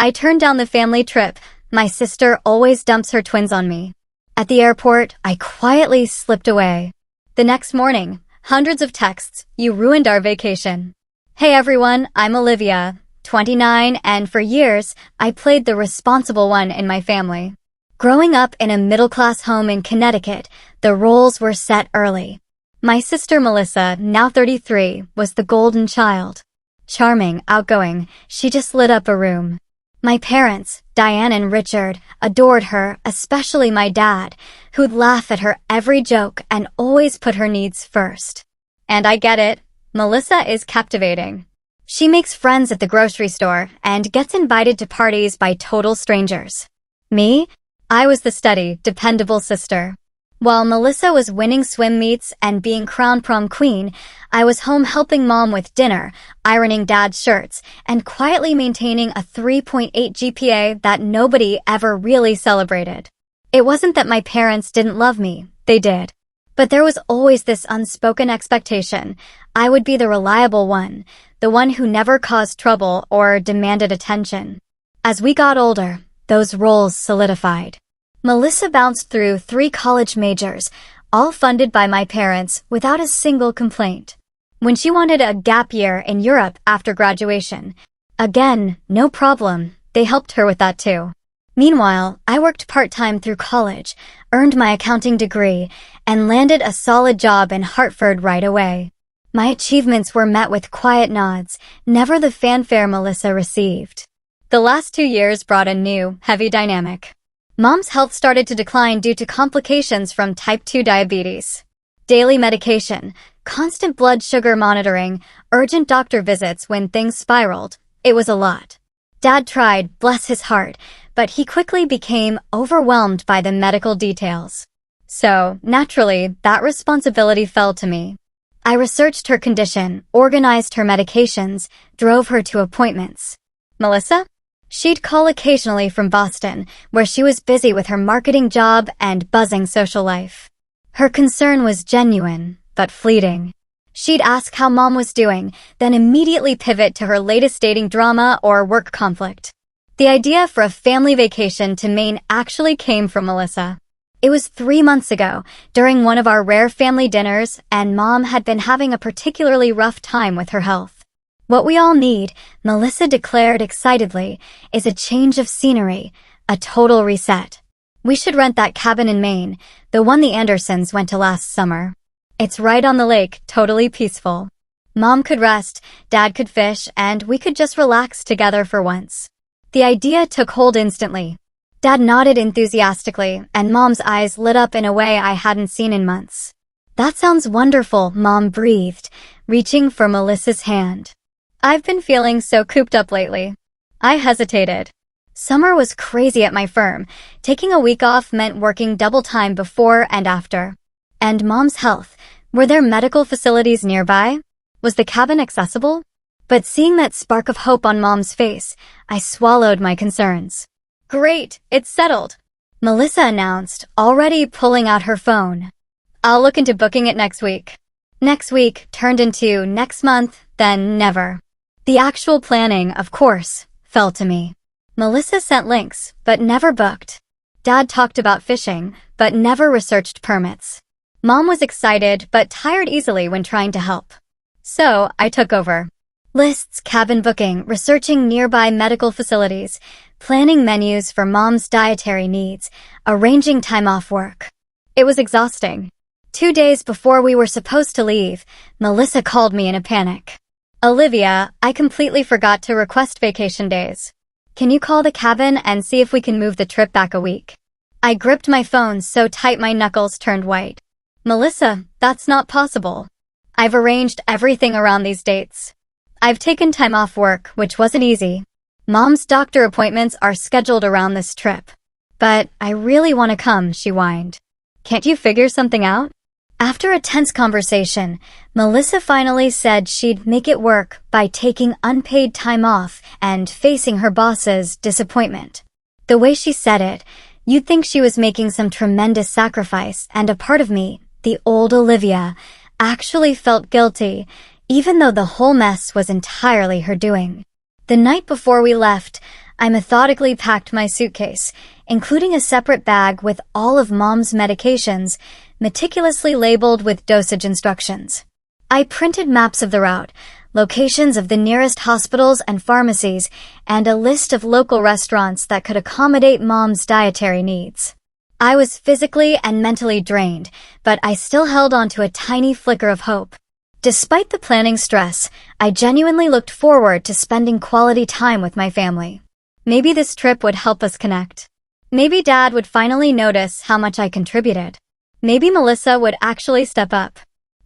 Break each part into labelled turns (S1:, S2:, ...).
S1: I turned down the family trip. My sister always dumps her twins on me. At the airport, I quietly slipped away. The next morning, hundreds of texts. You ruined our vacation. Hey everyone, I'm Olivia, 29, and for years, I played the responsible one in my family. Growing up in a middle-class home in Connecticut, the roles were set early. My sister Melissa, now 33, was the golden child. Charming, outgoing, she just lit up a room. My parents, Diane and Richard, adored her, especially my dad, who'd laugh at her every joke and always put her needs first. And I get it, Melissa is captivating. She makes friends at the grocery store and gets invited to parties by total strangers. Me? I was the steady, dependable sister. While Melissa was winning swim meets and being crowned prom queen, I was home helping mom with dinner, ironing dad's shirts, and quietly maintaining a 3.8 GPA that nobody ever really celebrated. It wasn't that my parents didn't love me, they did. But there was always this unspoken expectation. I would be the reliable one, the one who never caused trouble or demanded attention. As we got older, those roles solidified. Melissa bounced through 3 college majors, all funded by my parents without a single complaint. When she wanted a gap year in Europe after graduation, again, no problem, they helped her with that too. Meanwhile, I worked part-time through college, earned my accounting degree, and landed a solid job in Hartford right away. My achievements were met with quiet nods, never the fanfare Melissa received. The last 2 years brought a new, heavy dynamic. Mom's health started to decline due to complications from type 2 diabetes. Daily medication, constant blood sugar monitoring, urgent doctor visits when things spiraled. It was a lot. Dad tried, bless his heart, but he quickly became overwhelmed by the medical details. So, naturally, that responsibility fell to me. I researched her condition, organized her medications, drove her to appointments. Melissa? She'd call occasionally from Boston, where she was busy with her marketing job and buzzing social life. Her concern was genuine, but fleeting. She'd ask how mom was doing, then immediately pivot to her latest dating drama or work conflict. The idea for a family vacation to Maine actually came from Melissa. It was 3 months ago, during one of our rare family dinners, and mom had been having a particularly rough time with her health. What we all need, Melissa declared excitedly, is a change of scenery, a total reset. We should rent that cabin in Maine, the one the Andersons went to last summer. It's right on the lake, totally peaceful. Mom could rest, Dad could fish, and we could just relax together for once. The idea took hold instantly. Dad nodded enthusiastically, and Mom's eyes lit up in a way I hadn't seen in months. That sounds wonderful, Mom breathed, reaching for Melissa's hand. I've been feeling so cooped up lately. I hesitated. Summer was crazy at my firm. Taking a week off meant working double time before and after. And Mom's health. Were there medical facilities nearby? Was the cabin accessible? But seeing that spark of hope on Mom's face, I swallowed my concerns. Great, it's settled, Melissa announced, already pulling out her phone. I'll look into booking it next week. Next week turned into next month, then never. The actual planning, of course, fell to me. Melissa sent links, but never booked. Dad talked about fishing, but never researched permits. Mom was excited, but tired easily when trying to help. So, I took over. Lists, cabin booking, researching nearby medical facilities, planning menus for Mom's dietary needs, arranging time off work. It was exhausting. 2 days before we were supposed to leave, Melissa called me in a panic. Olivia, I completely forgot to request vacation days. Can you call the cabin and see if we can move the trip back a week? I gripped my phone so tight my knuckles turned white. Melissa, that's not possible. I've arranged everything around these dates. I've taken time off work, which wasn't easy. Mom's doctor appointments are scheduled around this trip. But I really want to come, she whined. Can't you figure something out? After a tense conversation, Melissa finally said she'd make it work by taking unpaid time off and facing her boss's disappointment. The way she said it, you'd think she was making some tremendous sacrifice, and a part of me, the old Olivia, actually felt guilty, even though the whole mess was entirely her doing. The night before we left, I methodically packed my suitcase, including a separate bag with all of Mom's medications, meticulously labeled with dosage instructions. I printed maps of the route, locations of the nearest hospitals and pharmacies, and a list of local restaurants that could accommodate Mom's dietary needs. I was physically and mentally drained, but I still held on to a tiny flicker of hope. Despite the planning stress, I genuinely looked forward to spending quality time with my family. Maybe this trip would help us connect. Maybe Dad would finally notice how much I contributed. Maybe Melissa would actually step up.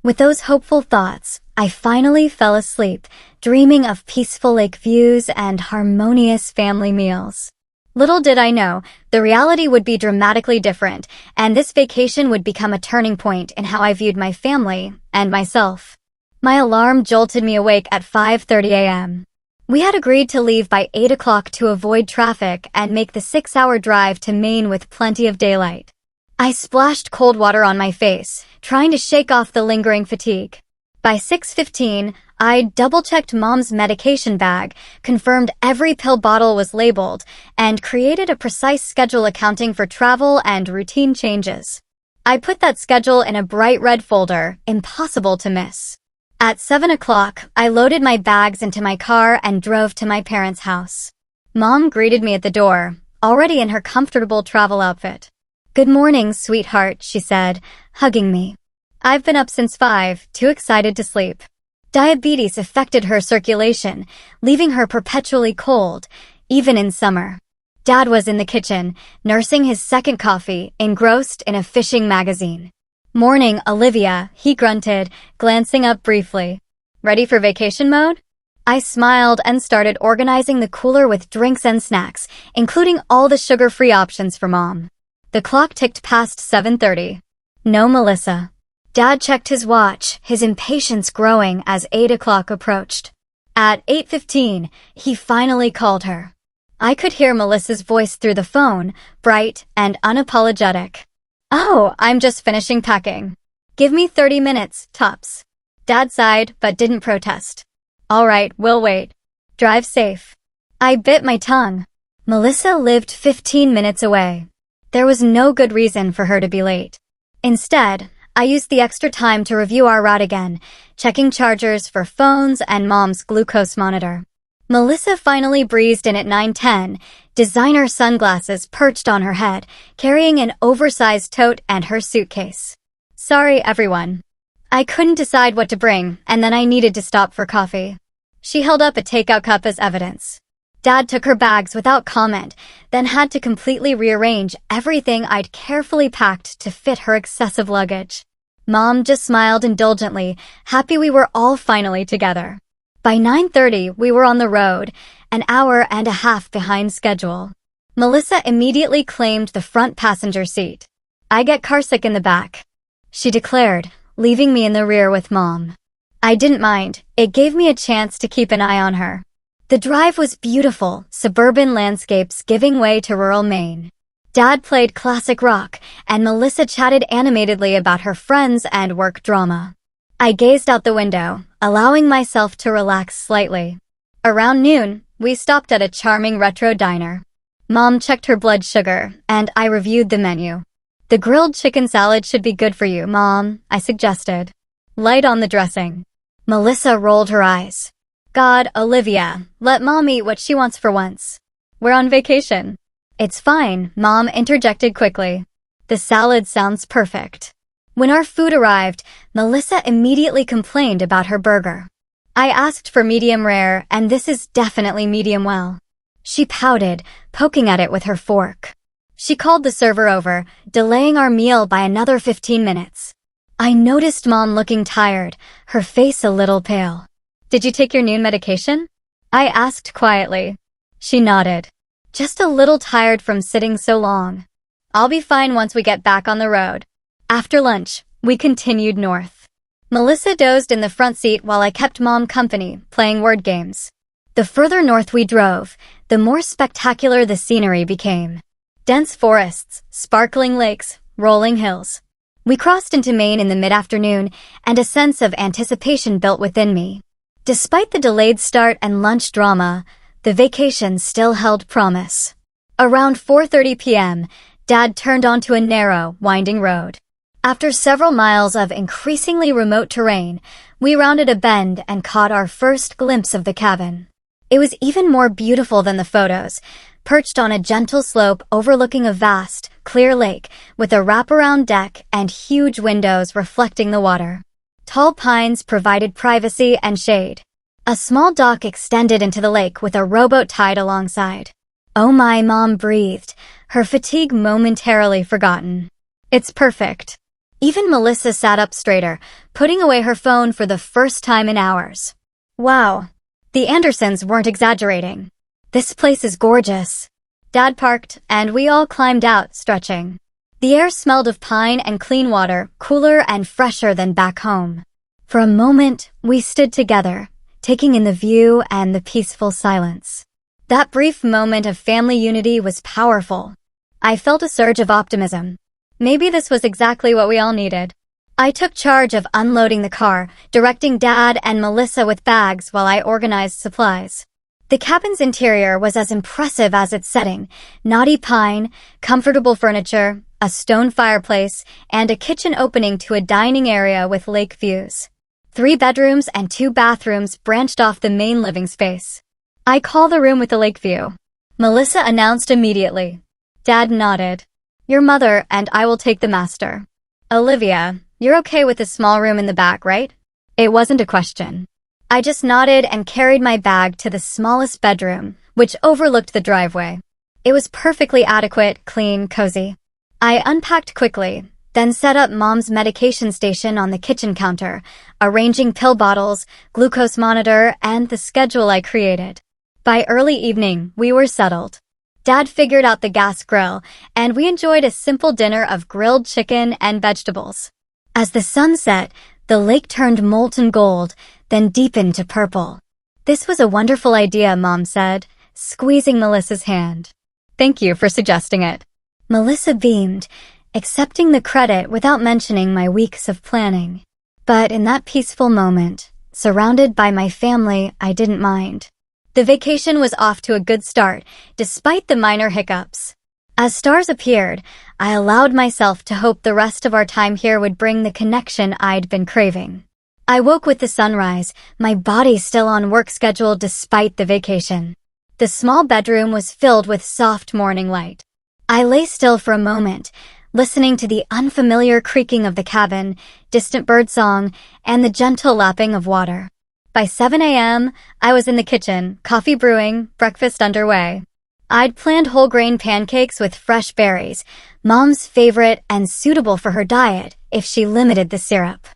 S1: With those hopeful thoughts, I finally fell asleep, dreaming of peaceful lake views and harmonious family meals. Little did I know, the reality would be dramatically different, and this vacation would become a turning point in how I viewed my family and myself. My alarm jolted me awake at 5:30 a.m. We had agreed to leave by 8 o'clock to avoid traffic and make the 6-hour drive to Maine with plenty of daylight. I splashed cold water on my face, trying to shake off the lingering fatigue. By 6:15, I double-checked Mom's medication bag, confirmed every pill bottle was labeled, and created a precise schedule accounting for travel and routine changes. I put that schedule in a bright red folder, impossible to miss. At 7 o'clock, I loaded my bags into my car and drove to my parents' house. Mom greeted me at the door, already in her comfortable travel outfit. "Good morning, sweetheart," she said, hugging me. "I've been up since 5, too excited to sleep." Diabetes affected her circulation, leaving her perpetually cold, even in summer. Dad was in the kitchen, nursing his second coffee, engrossed in a fishing magazine. "Morning, Olivia," he grunted, glancing up briefly. "Ready for vacation mode?" I smiled and started organizing the cooler with drinks and snacks, including all the sugar-free options for Mom. The clock ticked past 7:30. No Melissa. Dad checked his watch, his impatience growing as 8 o'clock approached. At 8:15, he finally called her. I could hear Melissa's voice through the phone, bright and unapologetic. "Oh, I'm just finishing packing. Give me 30 minutes, tops." Dad sighed, but didn't protest. "All right, we'll wait. Drive safe." I bit my tongue. Melissa lived 15 minutes away. There was no good reason for her to be late. Instead, I used the extra time to review our route again, checking chargers for phones and Mom's glucose monitor. Melissa finally breezed in at 9:10, designer sunglasses perched on her head, carrying an oversized tote and her suitcase. "Sorry, everyone. I couldn't decide what to bring, and then I needed to stop for coffee." She held up a takeout cup as evidence. Dad took her bags without comment, then had to completely rearrange everything I'd carefully packed to fit her excessive luggage. Mom just smiled indulgently, happy we were all finally together. By 9:30, we were on the road, an hour and a half behind schedule. Melissa immediately claimed the front passenger seat. "I get carsick in the back," she declared, leaving me in the rear with Mom. I didn't mind. It gave me a chance to keep an eye on her. The drive was beautiful, suburban landscapes giving way to rural Maine. Dad played classic rock, and Melissa chatted animatedly about her friends and work drama. I gazed out the window, allowing myself to relax slightly. Around noon, we stopped at a charming retro diner. Mom checked her blood sugar, and I reviewed the menu. "The grilled chicken salad should be good for you, Mom," I suggested. "Light on the dressing." Melissa rolled her eyes. "God, Olivia, let Mom eat what she wants for once. We're on vacation." "It's fine," Mom interjected quickly. "The salad sounds perfect." When our food arrived, Melissa immediately complained about her burger. I asked for medium rare, and this is definitely medium well. She pouted, poking at it with her fork. She called the server over, delaying our meal by another 15 minutes. I noticed Mom looking tired, her face a little pale. "Did you take your noon medication?" I asked quietly. She nodded. "Just a little tired from sitting so long. I'll be fine once we get back on the road." After lunch, we continued north. Melissa dozed in the front seat while I kept Mom company, playing word games. The further north we drove, the more spectacular the scenery became. Dense forests, sparkling lakes, rolling hills. We crossed into Maine in the mid-afternoon, and a sense of anticipation built within me. Despite the delayed start and lunch drama, The vacation still held promise. Around 4:30 p.m., Dad turned onto a narrow, winding road. After several miles of increasingly remote terrain, we rounded a bend and caught our first glimpse of the cabin. It was even more beautiful than the photos, perched on a gentle slope overlooking a vast, clear lake with a wraparound deck and huge windows reflecting the water. Tall pines provided privacy and shade. A small dock extended into the lake with a rowboat tied alongside. Oh my, Mom breathed, her fatigue momentarily forgotten. It's perfect. Even Melissa sat up straighter, putting away her phone for the first time in hours. Wow. The Andersons weren't exaggerating. This place is gorgeous. Dad parked, and we all climbed out, stretching. The air smelled of pine and clean water, cooler and fresher than back home. For a moment, we stood together, taking in the view and the peaceful silence. That brief moment of family unity was powerful. I felt a surge of optimism. Maybe this was exactly what we all needed. I took charge of unloading the car, directing Dad and Melissa with bags while I organized supplies. The cabin's interior was as impressive as its setting: knotty pine, comfortable furniture, a stone fireplace, and a kitchen opening to a dining area with lake views. 3 bedrooms and 2 bathrooms branched off the main living space. I call the room with the lake view, Melissa announced immediately. Dad nodded. Your mother and I will take the master. Olivia, you're okay with the small room in the back, right? It wasn't a question. I just nodded and carried my bag to the smallest bedroom, which overlooked the driveway. It was perfectly adequate, clean, cozy. I unpacked quickly, then set up Mom's medication station on the kitchen counter, arranging pill bottles, glucose monitor, and the schedule I created. By early evening, we were settled. Dad figured out the gas grill, and we enjoyed a simple dinner of grilled chicken and vegetables. As the sun set, the lake turned molten gold, then deepened to purple. This was a wonderful idea, Mom said, squeezing Melissa's hand. Thank you for suggesting it. Melissa beamed, accepting the credit without mentioning my weeks of planning. But in that peaceful moment, surrounded by my family, I didn't mind. The vacation was off to a good start, despite the minor hiccups. As stars appeared, I allowed myself to hope the rest of our time here would bring the connection I'd been craving. I woke with the sunrise, my body still on work schedule despite the vacation. The small bedroom was filled with soft morning light. I lay still for a moment, listening to the unfamiliar creaking of the cabin, distant birdsong, and the gentle lapping of water. By 7 a.m., I was in the kitchen, coffee brewing, breakfast underway. I'd planned whole grain pancakes with fresh berries, Mom's favorite and suitable for her diet if she limited the syrup.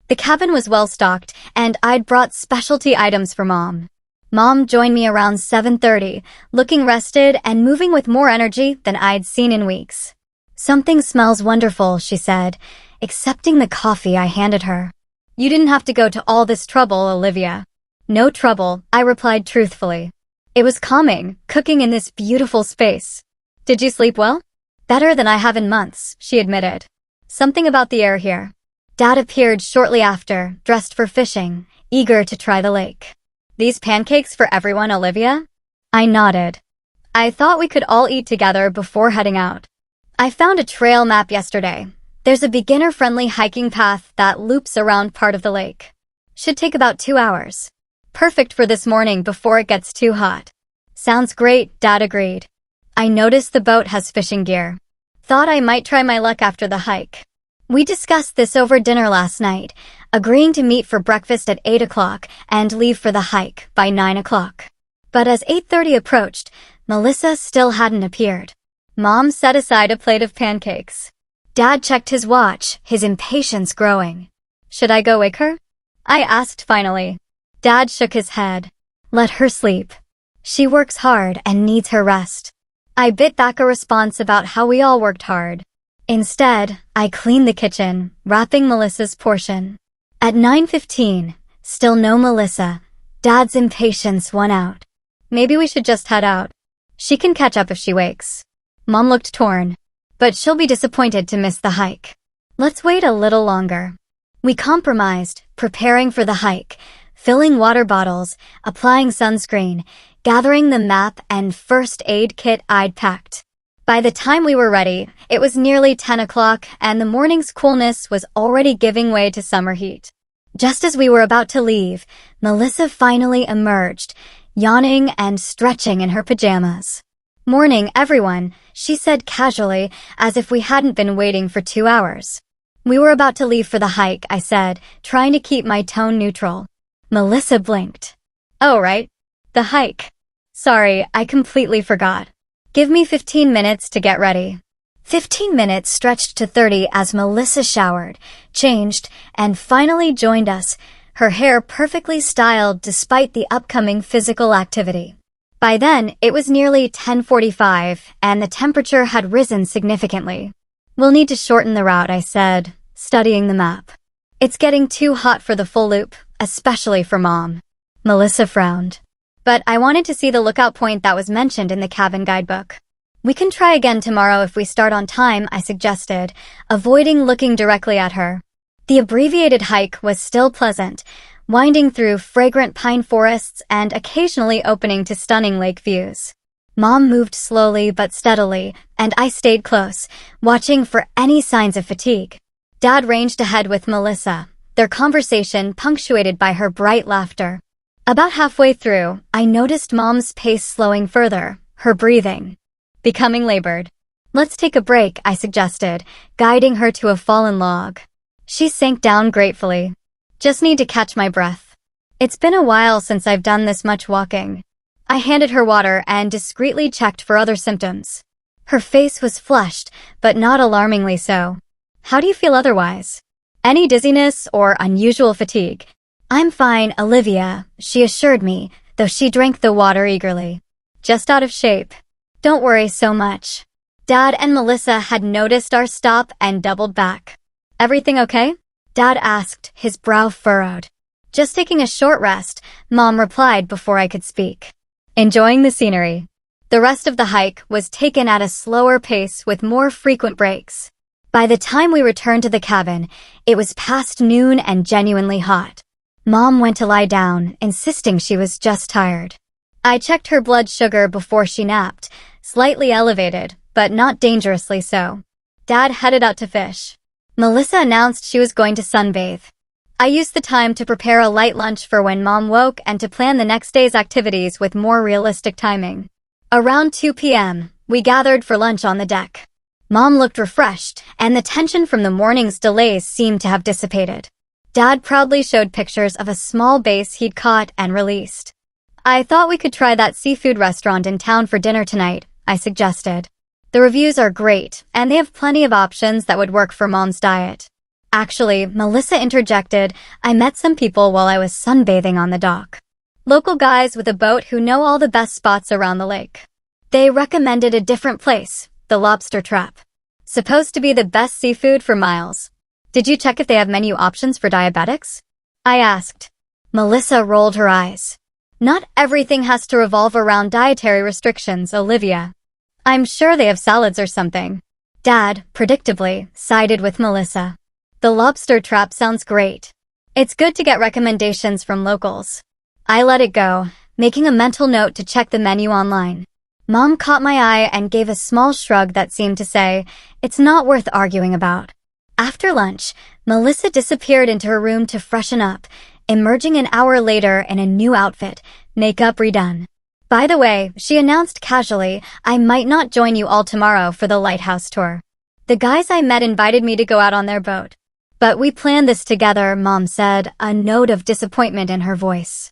S1: The cabin was well stocked, and I'd brought specialty items for Mom. Mom joined me around 7:30, looking rested and moving with more energy than I'd seen in weeks. Something smells wonderful, she said, accepting the coffee I handed her. You didn't have to go to all this trouble, Olivia. No trouble, I replied truthfully. It was calming, cooking in this beautiful space. Did you sleep well? Better than I have in months, she admitted. Something about the air here. Dad appeared shortly after, dressed for fishing, eager to try the lake. These pancakes for everyone, Olivia? I nodded. I thought we could all eat together before heading out. I found a trail map yesterday. There's a beginner-friendly hiking path that loops around part of the lake. Should take about 2 hours. Perfect for this morning before it gets too hot. Sounds great, Dad agreed. I noticed the boat has fishing gear. Thought I might try my luck after the hike. We discussed this over dinner last night, agreeing to meet for breakfast at 8 o'clock and leave for the hike by 9 o'clock. But as 8:30 approached, Melissa still hadn't appeared. Mom set aside a plate of pancakes. Dad checked his watch, his impatience growing. Should I go wake her? I asked finally. Dad shook his head. Let her sleep. She works hard and needs her rest. I bit back a response about how we all worked hard. Instead, I cleaned the kitchen, wrapping Melissa's portion. At 9:15, still no Melissa. Dad's impatience won out. Maybe we should just head out. She can catch up if she wakes. Mom looked torn. But she'll be disappointed to miss the hike. Let's wait a little longer. We compromised, preparing for the hike, filling water bottles, applying sunscreen, gathering the map and first aid kit I'd packed. By the time we were ready, it was nearly 10 o'clock and the morning's coolness was already giving way to summer heat. Just as we were about to leave, Melissa finally emerged, yawning and stretching in her pajamas. "Morning, everyone," she said casually, as if we hadn't been waiting for 2 hours. "We were about to leave for the hike," I said, trying to keep my tone neutral. Melissa blinked. "Oh, right. The hike. Sorry, I completely forgot. Give me 15 minutes to get ready." 15 minutes stretched to 30 as Melissa showered, changed, and finally joined us, her hair perfectly styled despite the upcoming physical activity. By then, it was nearly 10:45, and the temperature had risen significantly. "We'll need to shorten the route," I said, studying the map. "It's getting too hot for the full loop, especially for Mom." Melissa frowned. "But I wanted to see the lookout point that was mentioned in the cabin guidebook." "We can try again tomorrow if we start on time," I suggested, avoiding looking directly at her. The abbreviated hike was still pleasant, winding through fragrant pine forests and occasionally opening to stunning lake views. Mom moved slowly but steadily, and I stayed close, watching for any signs of fatigue. Dad ranged ahead with Melissa, their conversation punctuated by her bright laughter. About halfway through, I noticed Mom's pace slowing further, her breathing becoming labored. "Let's take a break," I suggested, guiding her to a fallen log. She sank down gratefully. "Just need to catch my breath. It's been a while since I've done this much walking." I handed her water and discreetly checked for other symptoms. Her face was flushed, but not alarmingly so. "How do you feel otherwise? Any dizziness or unusual fatigue?" "I'm fine, Olivia," she assured me, though she drank the water eagerly. "Just out of shape. Don't worry so much." Dad and Melissa had noticed our stop and doubled back. "Everything okay?" Dad asked, his brow furrowed. "Just taking a short rest," Mom replied before I could speak. "Enjoying the scenery." The rest of the hike was taken at a slower pace with more frequent breaks. By the time we returned to the cabin, it was past noon and genuinely hot. Mom went to lie down, insisting she was just tired. I checked her blood sugar before she napped, slightly elevated, but not dangerously so. Dad headed out to fish. Melissa announced she was going to sunbathe. I used the time to prepare a light lunch for when Mom woke and to plan the next day's activities with more realistic timing. Around 2 p.m., we gathered for lunch on the deck. Mom looked refreshed, and the tension from the morning's delays seemed to have dissipated. Dad proudly showed pictures of a small bass he'd caught and released. "I thought we could try that seafood restaurant in town for dinner tonight," I suggested. "The reviews are great, and they have plenty of options that would work for Mom's diet." Actually, Melissa interjected, "I met some people while I was sunbathing on the dock. Local guys with a boat who know all the best spots around the lake. They recommended a different place, the Lobster Trap. Supposed to be the best seafood for miles. Did you check if they have menu options for diabetics?" I asked. Melissa rolled her eyes. "Not everything has to revolve around dietary restrictions, Olivia. I'm sure they have salads or something." Dad, predictably, sided with Melissa. "The Lobster Trap sounds great. It's good to get recommendations from locals." I let it go, making a mental note to check the menu online. Mom caught my eye and gave a small shrug that seemed to say, "It's not worth arguing about." After lunch, Melissa disappeared into her room to freshen up, emerging an hour later in a new outfit, makeup redone. "By the way," she announced casually, "I might not join you all tomorrow for the lighthouse tour. The guys I met invited me to go out on their boat. But we planned this together," Mom said, a note of disappointment in her voice.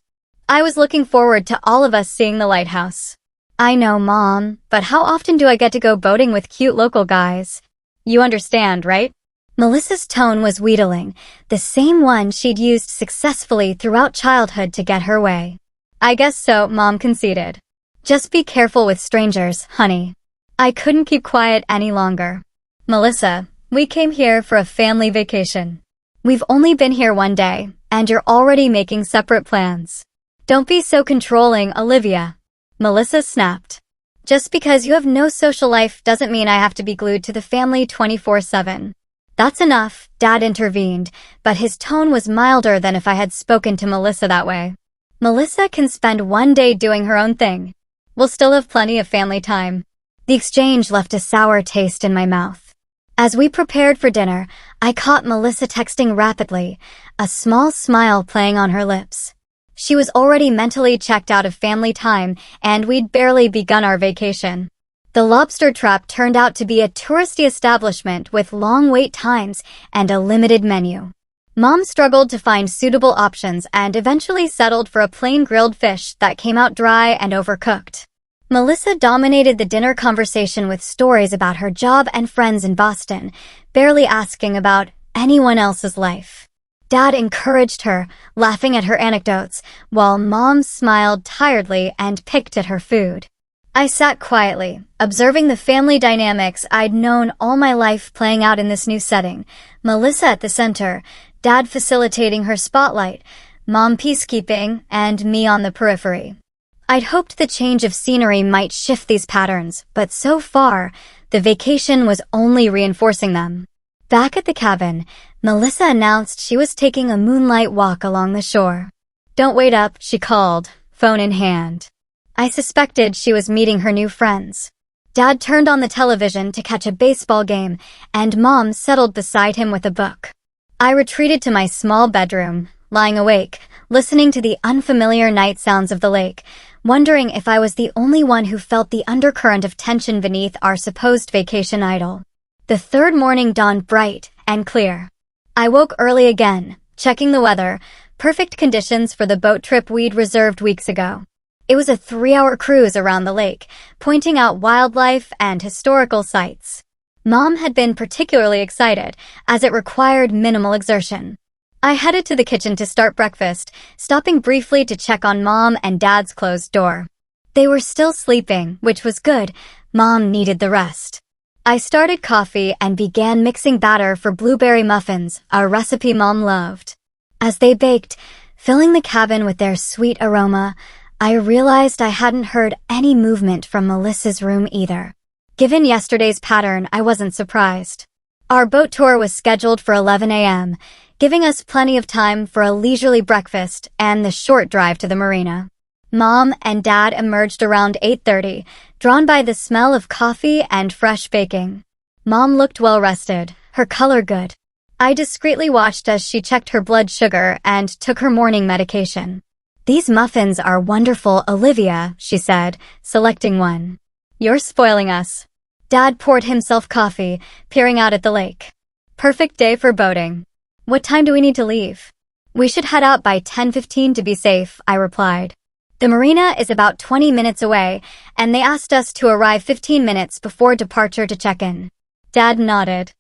S1: "I was looking forward to all of us seeing the lighthouse." "I know, Mom, but how often do I get to go boating with cute local guys? You understand, right?" Melissa's tone was wheedling, the same one she'd used successfully throughout childhood to get her way. "I guess so," Mom conceded. "Just be careful with strangers, honey." I couldn't keep quiet any longer. "Melissa, we came here for a family vacation. We've only been here one day, and you're already making separate plans. Don't be so controlling, Olivia." Melissa snapped. "Just because you have no social life doesn't mean I have to be glued to the family 24/7. "That's enough," Dad intervened, but his tone was milder than if I had spoken to Melissa that way. Melissa can spend one day doing her own thing. We'll still have plenty of family time. The exchange left a sour taste in my mouth. As we prepared for dinner, I caught Melissa texting rapidly, a small smile playing on her lips. She was already mentally checked out of family time, and we'd barely begun our vacation. The lobster trap turned out to be a touristy establishment with long wait times and a limited menu. Mom struggled to find suitable options and eventually settled for a plain grilled fish that came out dry and overcooked. Melissa dominated the dinner conversation with stories about her job and friends in Boston, barely asking about anyone else's life. Dad encouraged her, laughing at her anecdotes, while Mom smiled tiredly and picked at her food. I sat quietly, observing the family dynamics I'd known all my life playing out in this new setting. Melissa at the center, Dad facilitating her spotlight, Mom peacekeeping, and me on the periphery. I'd hoped the change of scenery might shift these patterns, but so far, the vacation was only reinforcing them. Back at the cabin, Melissa announced she was taking a moonlight walk along the shore. "Don't wait up," she called, phone in hand. I suspected she was meeting her new friends. Dad turned on the television to catch a baseball game, and Mom settled beside him with a book. I retreated to my small bedroom, lying awake, listening to the unfamiliar night sounds of the lake, wondering if I was the only one who felt the undercurrent of tension beneath our supposed vacation idyll. The third morning dawned bright and clear. I woke early again, checking the weather, perfect conditions for the boat trip we'd reserved weeks ago. It was a 3-hour cruise around the lake, pointing out wildlife and historical sites. Mom had been particularly excited, as it required minimal exertion. I headed to the kitchen to start breakfast, stopping briefly to check on Mom and Dad's closed door. They were still sleeping, which was good. Mom needed the rest. I started coffee and began mixing batter for blueberry muffins, a recipe Mom loved. As they baked, filling the cabin with their sweet aroma, I realized I hadn't heard any movement from Melissa's room either. Given yesterday's pattern, I wasn't surprised. Our boat tour was scheduled for 11 a.m., giving us plenty of time for a leisurely breakfast and the short drive to the marina. Mom and Dad emerged around 8:30, drawn by the smell of coffee and fresh baking. Mom looked well-rested, her color good. I discreetly watched as she checked her blood sugar and took her morning medication. "These muffins are wonderful, Olivia," she said, selecting one. "You're spoiling us." Dad poured himself coffee, peering out at the lake. "Perfect day for boating. What time do we need to leave?" "We should head out by 10:15 to be safe," I replied. "The marina is about 20 minutes away, and they asked us to arrive 15 minutes before departure to check in." Dad nodded.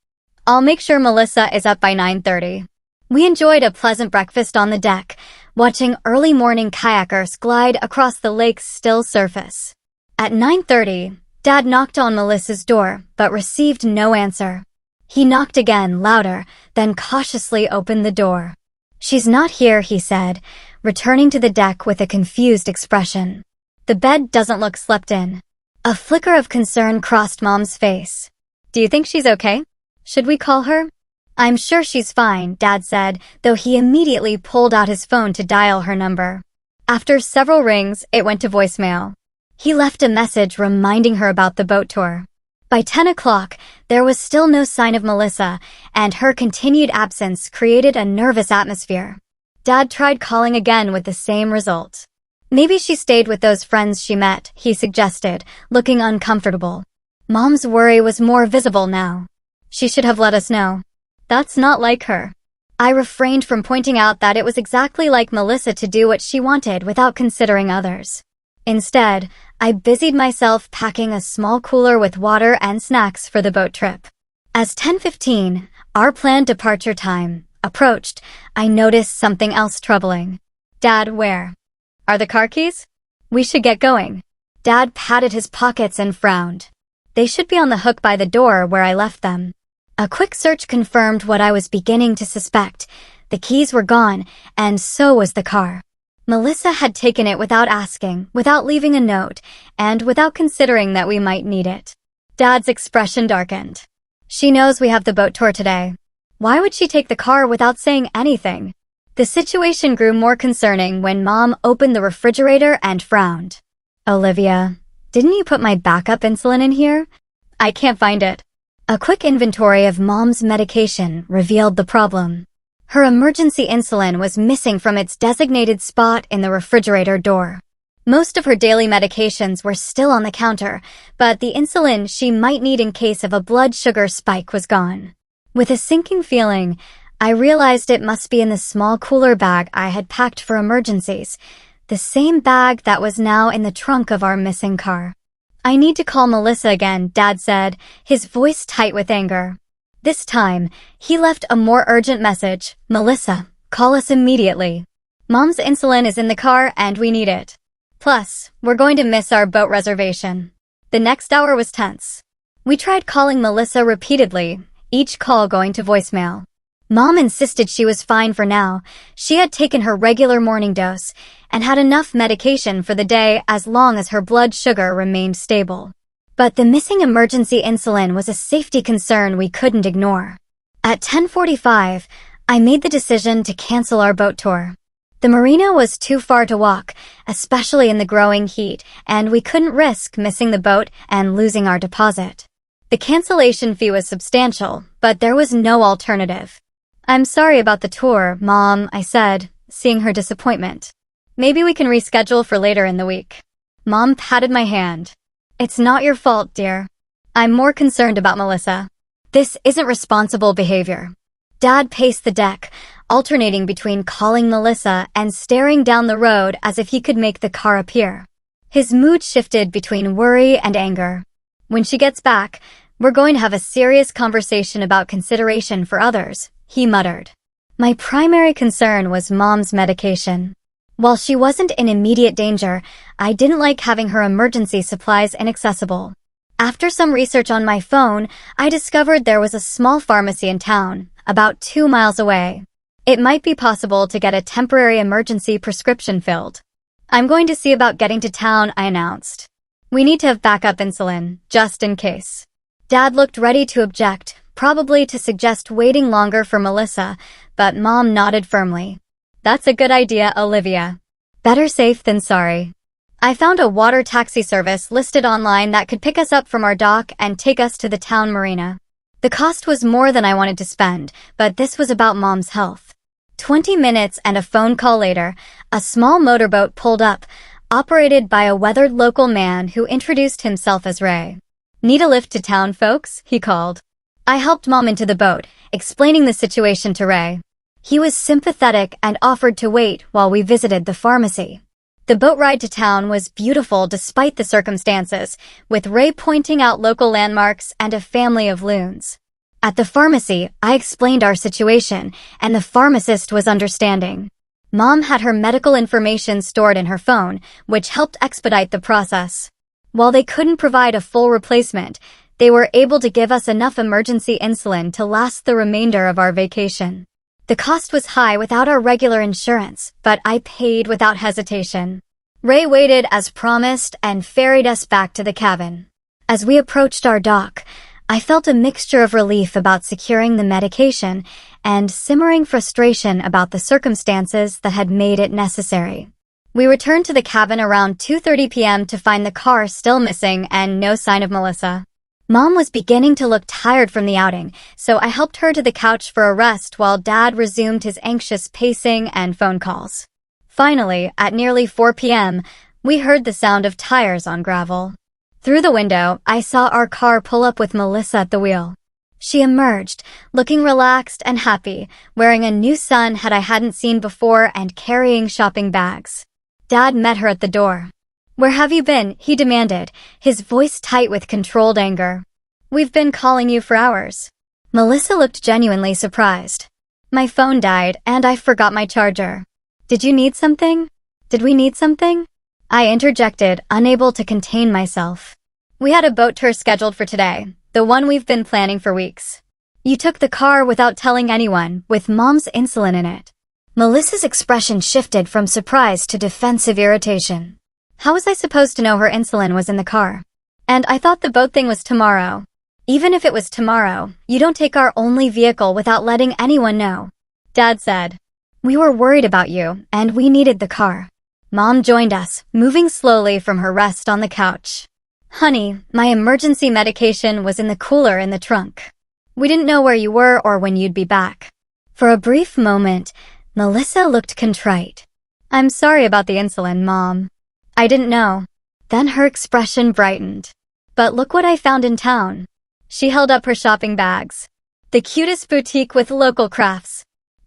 S1: "I'll make sure Melissa is up by 9:30. We enjoyed a pleasant breakfast on the deck, watching early morning kayakers glide across the lake's still surface. At 9:30, Dad knocked on Melissa's door, but received no answer. He knocked again, louder, then cautiously opened the door. "She's not here," he said, returning to the deck with a confused expression. "The bed doesn't look slept in." A flicker of concern crossed Mom's face. "Do you think she's okay? Should we call her?" "I'm sure she's fine," Dad said, though he immediately pulled out his phone to dial her number. After several rings, it went to voicemail. He left a message reminding her about the boat tour. By 10 o'clock, there was still no sign of Melissa, and her continued absence created a nervous atmosphere. Dad tried calling again with the same result. "Maybe she stayed with those friends she met," he suggested, looking uncomfortable. Mom's worry was more visible now. "She should have let us know." "That's not like her." I refrained from pointing out that it was exactly like Melissa to do what she wanted without considering others. Instead, I busied myself packing a small cooler with water and snacks for the boat trip. As 10:15, our planned departure time, approached, I noticed something else troubling. "Dad, where are the car keys? We should get going." Dad patted his pockets and frowned. "They should be on the hook by the door where I left them." A quick search confirmed what I was beginning to suspect. The keys were gone, and so was the car. Melissa had taken it without asking, without leaving a note, and without considering that we might need it. Dad's expression darkened. "She knows we have the boat tour today. Why would she take the car without saying anything?" The situation grew more concerning when Mom opened the refrigerator and frowned. "Olivia, didn't you put my backup insulin in here? I can't find it." A quick inventory of Mom's medication revealed the problem. Her emergency insulin was missing from its designated spot in the refrigerator door. Most of her daily medications were still on the counter, but the insulin she might need in case of a blood sugar spike was gone. With a sinking feeling, I realized it must be in the small cooler bag I had packed for emergencies, the same bag that was now in the trunk of our missing car. "I need to call Melissa again," Dad said, his voice tight with anger. This time, he left a more urgent message. "Melissa, call us immediately. Mom's insulin is in the car and we need it. Plus, we're going to miss our boat reservation." The next hour was tense. We tried calling Melissa repeatedly, each call going to voicemail. Mom insisted she was fine for now. She had taken her regular morning dose and had enough medication for the day as long as her blood sugar remained stable. But the missing emergency insulin was a safety concern we couldn't ignore. At 10:45, I made the decision to cancel our boat tour. The marina was too far to walk, especially in the growing heat, and we couldn't risk missing the boat and losing our deposit. The cancellation fee was substantial, but there was no alternative. "I'm sorry about the tour, Mom," I said, seeing her disappointment. "Maybe we can reschedule for later in the week." Mom patted my hand. "It's not your fault, dear. I'm more concerned about Melissa. This isn't responsible behavior." Dad paced the deck, alternating between calling Melissa and staring down the road as if he could make the car appear. His mood shifted between worry and anger. "When she gets back, we're going to have a serious conversation about consideration for others," he muttered. My primary concern was Mom's medication. While she wasn't in immediate danger, I didn't like having her emergency supplies inaccessible. After some research on my phone, I discovered there was a small pharmacy in town, about 2 miles away. It might be possible to get a temporary emergency prescription filled. "I'm going to see about getting to town," I announced. "We need to have backup insulin, just in case." Dad looked ready to object, probably to suggest waiting longer for Melissa, but Mom nodded firmly. "That's a good idea, Olivia. Better safe than sorry." I found a water taxi service listed online that could pick us up from our dock and take us to the town marina. The cost was more than I wanted to spend, but this was about Mom's health. 20 minutes and a phone call later, a small motorboat pulled up, operated by a weathered local man who introduced himself as Ray. "Need a lift to town, folks?" he called. I helped Mom into the boat, explaining the situation to Ray. He was sympathetic and offered to wait while we visited the pharmacy. The boat ride to town was beautiful despite the circumstances, with Ray pointing out local landmarks and a family of loons. At the pharmacy, I explained our situation, and the pharmacist was understanding. Mom had her medical information stored in her phone, which helped expedite the process. While they couldn't provide a full replacement, they were able to give us enough emergency insulin to last the remainder of our vacation. The cost was high without our regular insurance, but I paid without hesitation. Ray waited as promised and ferried us back to the cabin. As we approached our dock, I felt a mixture of relief about securing the medication and simmering frustration about the circumstances that had made it necessary. We returned to the cabin around 2:30 p.m. to find the car still missing and no sign of Melissa. Mom was beginning to look tired from the outing, so I helped her to the couch for a rest while Dad resumed his anxious pacing and phone calls. Finally, at nearly 4 p.m., we heard the sound of tires on gravel. Through the window, I saw our car pull up with Melissa at the wheel. She emerged, looking relaxed and happy, wearing a new sun hat I hadn't seen before and carrying shopping bags. Dad met her at the door. "Where have you been?" he demanded, his voice tight with controlled anger. "We've been calling you for hours." Melissa looked genuinely surprised. "My phone died, and I forgot my charger." "Did you need something? Did we need something?" I interjected, unable to contain myself. "We had a boat tour scheduled for today, the one we've been planning for weeks. You took the car without telling anyone, with Mom's insulin in it." Melissa's expression shifted from surprise to defensive irritation. How was I supposed to know her insulin was in the car? And I thought the boat thing was tomorrow. Even if it was tomorrow, you don't take our only vehicle without letting anyone know, Dad said. We were worried about you, and we needed the car. Mom joined us, moving slowly from her rest on the couch. Honey, my emergency medication was in the cooler in the trunk. We didn't know where you were or when you'd be back. For a brief moment, Melissa looked contrite. I'm sorry about the insulin, Mom. I didn't know. Then her expression brightened. But look what I found in town. She held up her shopping bags. The cutest boutique with local crafts.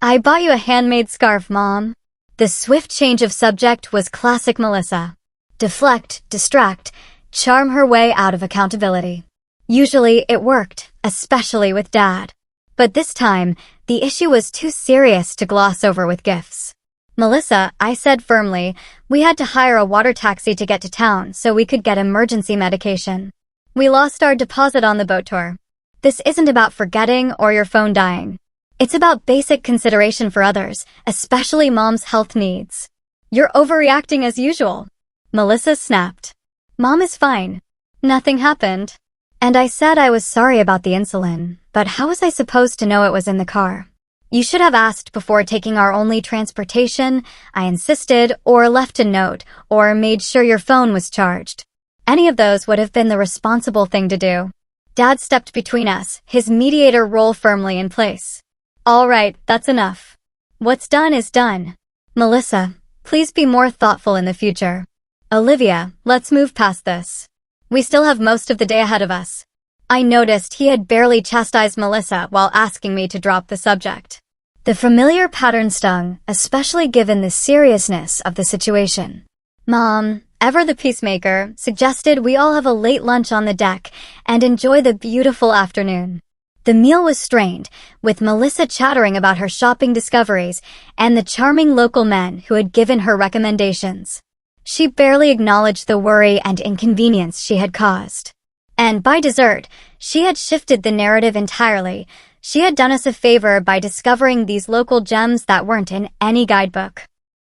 S1: I bought you a handmade scarf, Mom. The swift change of subject was classic Melissa. Deflect, distract, charm her way out of accountability. Usually it worked, especially with Dad. But this time, the issue was too serious to gloss over with gifts. Melissa, I said firmly, we had to hire a water taxi to get to town so we could get emergency medication. We lost our deposit on the boat tour. This isn't about forgetting or your phone dying. It's about basic consideration for others, especially Mom's health needs. You're overreacting as usual. Melissa snapped. Mom is fine. Nothing happened. And I said I was sorry about the insulin, but how was I supposed to know it was in the car? You should have asked before taking our only transportation, I insisted, or left a note, or made sure your phone was charged. Any of those would have been the responsible thing to do. Dad stepped between us, his mediator role firmly in place. All right, that's enough. What's done is done. Melissa, please be more thoughtful in the future. Olivia, let's move past this. We still have most of the day ahead of us. I noticed he had barely chastised Melissa while asking me to drop the subject. The familiar pattern stung, especially given the seriousness of the situation. Mom, ever the peacemaker, suggested we all have a late lunch on the deck and enjoy the beautiful afternoon. The meal was strained, with Melissa chattering about her shopping discoveries and the charming local men who had given her recommendations. She barely acknowledged the worry and inconvenience she had caused. And by dessert, she had shifted the narrative entirely. She had done us a favor by discovering these local gems that weren't in any guidebook.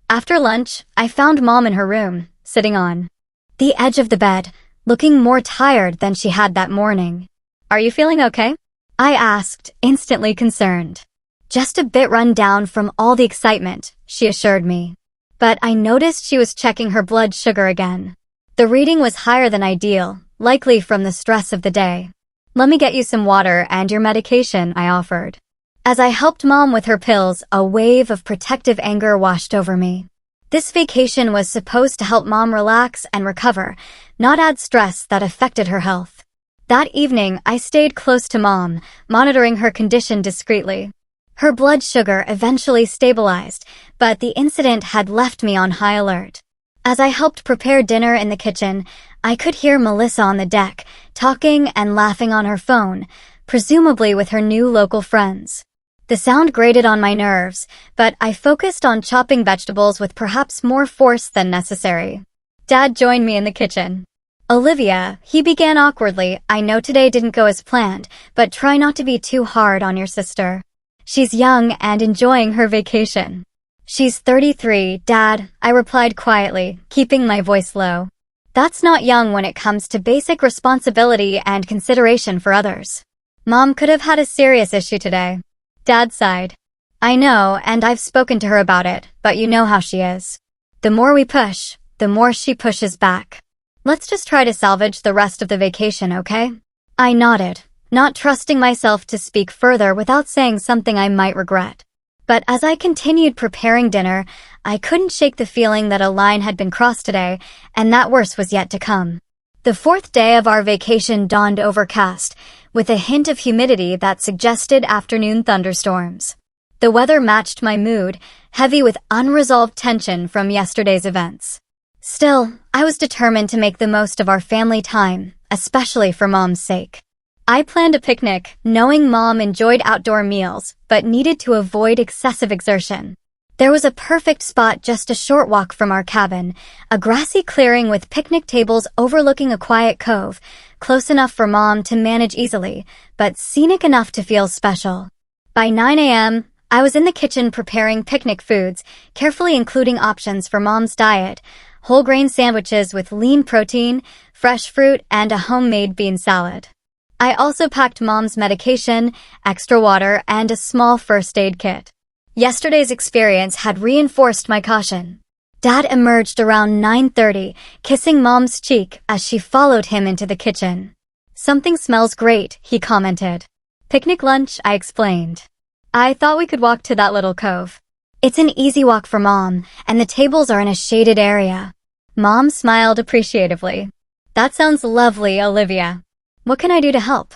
S1: After lunch, I found Mom in her room, sitting on the edge of the bed, looking more tired than she had that morning. Are you feeling okay? I asked, instantly concerned. Just a bit run down from all the excitement, she assured me. But I noticed she was checking her blood sugar again. The reading was higher than ideal, likely from the stress of the day. Let me get you some water and your medication, I offered. As I helped Mom with her pills, a wave of protective anger washed over me. This vacation was supposed to help Mom relax and recover, not add stress that affected her health. That evening, I stayed close to Mom, monitoring her condition discreetly. Her blood sugar eventually stabilized, but the incident had left me on high alert. As I helped prepare dinner in the kitchen, I could hear Melissa on the deck, talking and laughing on her phone, presumably with her new local friends. The sound grated on my nerves, but I focused on chopping vegetables with perhaps more force than necessary. Dad joined me in the kitchen. Olivia, he began awkwardly, I know today didn't go as planned, but try not to be too hard on your sister. She's young and enjoying her vacation. She's 33, Dad, I replied quietly, keeping my voice low. That's not young when it comes to basic responsibility and consideration for others. Mom could have had a serious issue today. Dad sighed. I know, and I've spoken to her about it, but you know how she is. The more we push, the more she pushes back. Let's just try to salvage the rest of the vacation, okay? I nodded, not trusting myself to speak further without saying something I might regret. But as I continued preparing dinner, I couldn't shake the feeling that a line had been crossed today, and that worse was yet to come. The fourth day of our vacation dawned overcast, with a hint of humidity that suggested afternoon thunderstorms. The weather matched my mood, heavy with unresolved tension from yesterday's events. Still, I was determined to make the most of our family time, especially for Mom's sake. I planned a picnic, knowing Mom enjoyed outdoor meals, but needed to avoid excessive exertion. There was a perfect spot just a short walk from our cabin, a grassy clearing with picnic tables overlooking a quiet cove, close enough for Mom to manage easily, but scenic enough to feel special. By 9 a.m., I was in the kitchen preparing picnic foods, carefully including options for Mom's diet, whole grain sandwiches with lean protein, fresh fruit, and a homemade bean salad. I also packed Mom's medication, extra water, and a small first aid kit. Yesterday's experience had reinforced my caution. Dad emerged around 9:30, kissing Mom's cheek as she followed him into the kitchen. "Something smells great," he commented. "Picnic lunch," I explained. "I thought we could walk to that little cove." "It's an easy walk for Mom, and the tables are in a shaded area." Mom smiled appreciatively. "That sounds lovely, Olivia. What can I do to help?"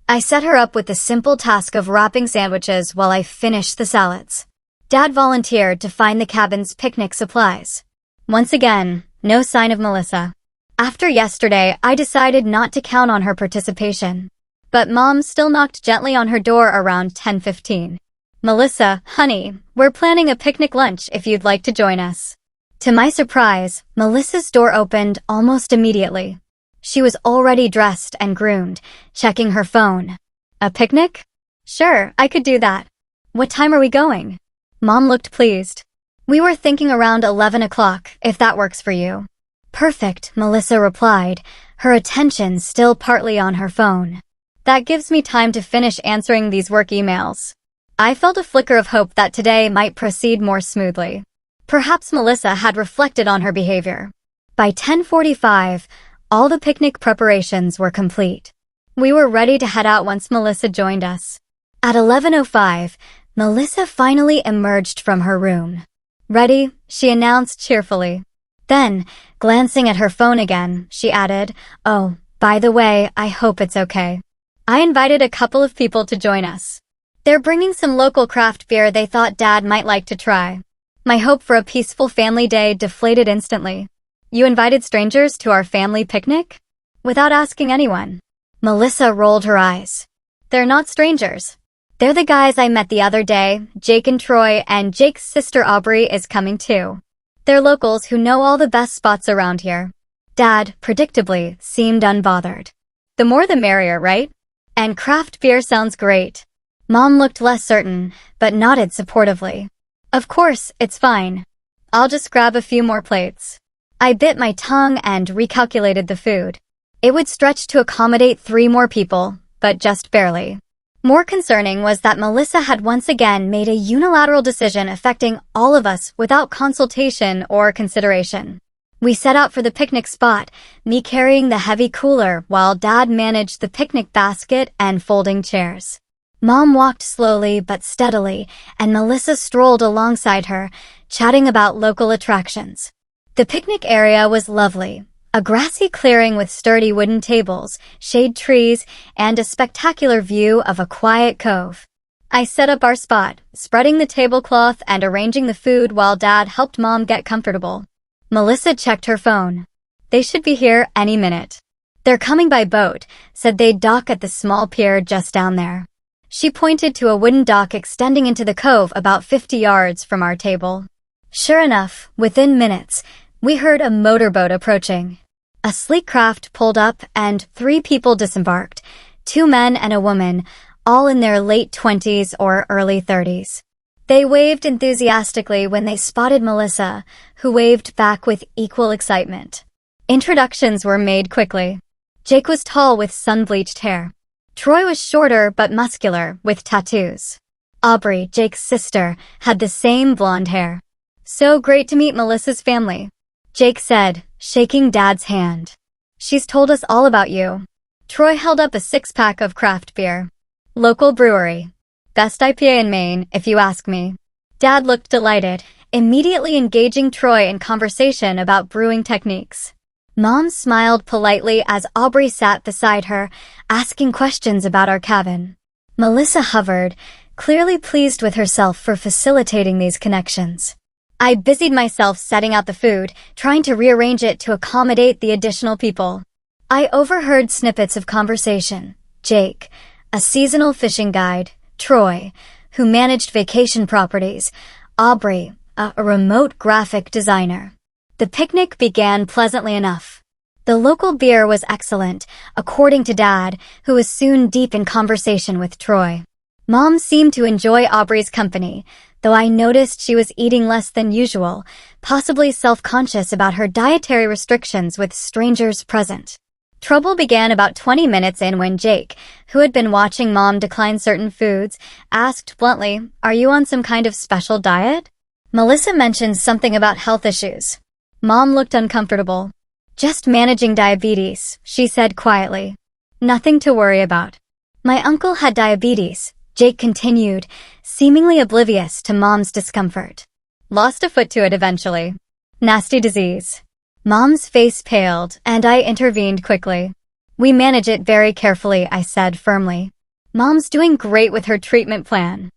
S1: I set her up with the simple task of wrapping sandwiches while I finished the salads. Dad volunteered to find the cabin's picnic supplies. Once again, no sign of Melissa. After yesterday, I decided not to count on her participation. But Mom still knocked gently on her door around 10:15. "Melissa, honey, we're planning a picnic lunch if you'd like to join us." To my surprise, Melissa's door opened almost immediately. She was already dressed and groomed, checking her phone. "A picnic? Sure, I could do that. What time are we going?" Mom looked pleased. "We were thinking around 11 o'clock, if that works for you." "Perfect," Melissa replied, her attention still partly on her phone. "That gives me time to finish answering these work emails." I felt a flicker of hope that today might proceed more smoothly. Perhaps Melissa had reflected on her behavior. By 10:45, all the picnic preparations were complete. We were ready to head out once Melissa joined us. At 11:05, Melissa finally emerged from her room. "Ready?" she announced cheerfully. Then, glancing at her phone again, she added, "Oh, by the way, I hope it's okay. I invited a couple of people to join us. They're bringing some local craft beer they thought Dad might like to try." My hope for a peaceful family day deflated instantly. "You invited strangers to our family picnic? Without asking anyone?" Melissa rolled her eyes. "They're not strangers. They're the guys I met the other day, Jake and Troy, and Jake's sister Aubrey is coming too. They're locals who know all the best spots around here." Dad, predictably, seemed unbothered. "The more the merrier, right? And craft beer sounds great." Mom looked less certain, but nodded supportively. "Of course, it's fine. I'll just grab a few more plates." I bit my tongue and recalculated the food. It would stretch to accommodate 3 more people, but just barely. More concerning was that Melissa had once again made a unilateral decision affecting all of us without consultation or consideration. We set out for the picnic spot, me carrying the heavy cooler while Dad managed the picnic basket and folding chairs. Mom walked slowly but steadily, and Melissa strolled alongside her, chatting about local attractions. The picnic area was lovely, a grassy clearing with sturdy wooden tables, shade trees, and a spectacular view of a quiet cove. I set up our spot, spreading the tablecloth and arranging the food while Dad helped Mom get comfortable. Melissa checked her phone. "They should be here any minute. They're coming by boat," said they'd dock at the small pier just down there. She pointed to a wooden dock extending into the cove about 50 yards from our table. Sure enough, within minutes, we heard a motorboat approaching. A sleek craft pulled up and 3 people disembarked, 2 men and a woman, all in their late 20s or early 30s. They waved enthusiastically when they spotted Melissa, who waved back with equal excitement. Introductions were made quickly. Jake was tall with sun-bleached hair. Troy was shorter but muscular, with tattoos. Aubrey, Jake's sister, had the same blonde hair. "So great to meet Melissa's family," Jake said, shaking Dad's hand. "She's told us all about you." Troy held up a 6-pack of craft beer. "Local brewery. Best IPA in Maine, if you ask me." Dad looked delighted, immediately engaging Troy in conversation about brewing techniques. Mom smiled politely as Aubrey sat beside her, asking questions about our cabin. Melissa hovered, clearly pleased with herself for facilitating these connections. I busied myself setting out the food, trying to rearrange it to accommodate the additional people. I overheard snippets of conversation. Jake, a seasonal fishing guide, Troy, who managed vacation properties, Aubrey, a remote graphic designer. The picnic began pleasantly enough. The local beer was excellent, according to Dad, who was soon deep in conversation with Troy. Mom seemed to enjoy Aubrey's company, though I noticed she was eating less than usual, possibly self-conscious about her dietary restrictions with strangers present. Trouble began about 20 minutes in when Jake, who had been watching Mom decline certain foods, asked bluntly, "Are you on some kind of special diet?" Melissa mentioned something about health issues. Mom looked uncomfortable. "Just managing diabetes," she said quietly. "Nothing to worry about." "My uncle had diabetes," Jake continued, seemingly oblivious to Mom's discomfort. "Lost a foot to it eventually. Nasty disease." Mom's face paled, and I intervened quickly. "We manage it very carefully," I said firmly. "Mom's doing great with her treatment plan."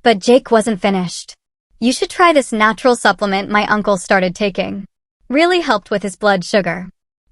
S1: But Jake wasn't finished. "You should try this natural supplement my uncle started taking. Really helped with his blood sugar.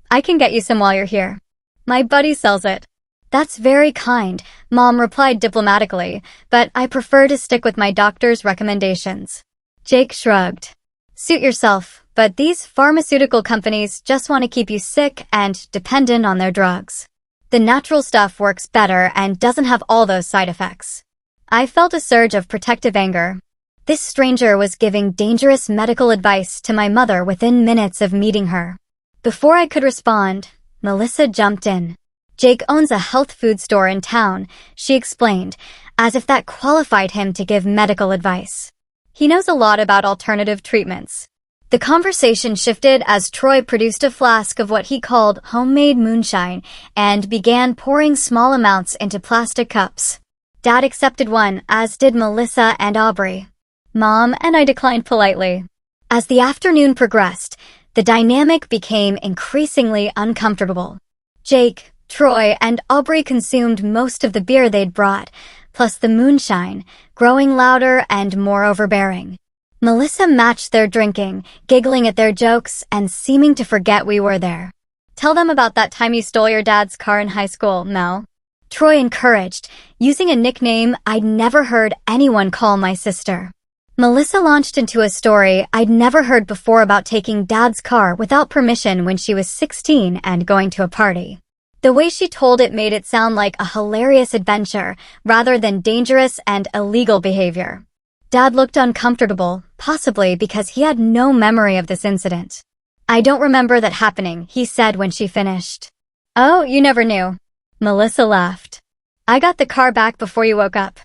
S1: I can get you some while you're here. My buddy sells it." "That's very kind," Mom replied diplomatically, "but I prefer to stick with my doctor's recommendations." Jake shrugged. "Suit yourself, but these pharmaceutical companies just want to keep you sick and dependent on their drugs. The natural stuff works better and doesn't have all those side effects." I felt a surge of protective anger. This stranger was giving dangerous medical advice to my mother within minutes of meeting her. Before I could respond, Melissa jumped in. "Jake owns a health food store in town," she explained, as if that qualified him to give medical advice. "He knows a lot about alternative treatments." The conversation shifted as Troy produced a flask of what he called homemade moonshine and began pouring small amounts into plastic cups. Dad accepted one, as did Melissa and Aubrey. Mom and I declined politely. As the afternoon progressed, the dynamic became increasingly uncomfortable. Jake, Troy, and Aubrey consumed most of the beer they'd brought, plus the moonshine, growing louder and more overbearing. Melissa matched their drinking, giggling at their jokes and seeming to forget we were there. "Tell them about that time you stole your dad's car in high school, Mel," Troy encouraged, using a nickname I'd never heard anyone call my sister. Melissa launched into a story I'd never heard before about taking Dad's car without permission when she was 16 and going to a party. The way she told it made it sound like a hilarious adventure rather than dangerous and illegal behavior. Dad looked uncomfortable, possibly because he had no memory of this incident. "I don't remember that happening," he said when she finished. "Oh, you never knew." Melissa laughed. "I got the car back before you woke up.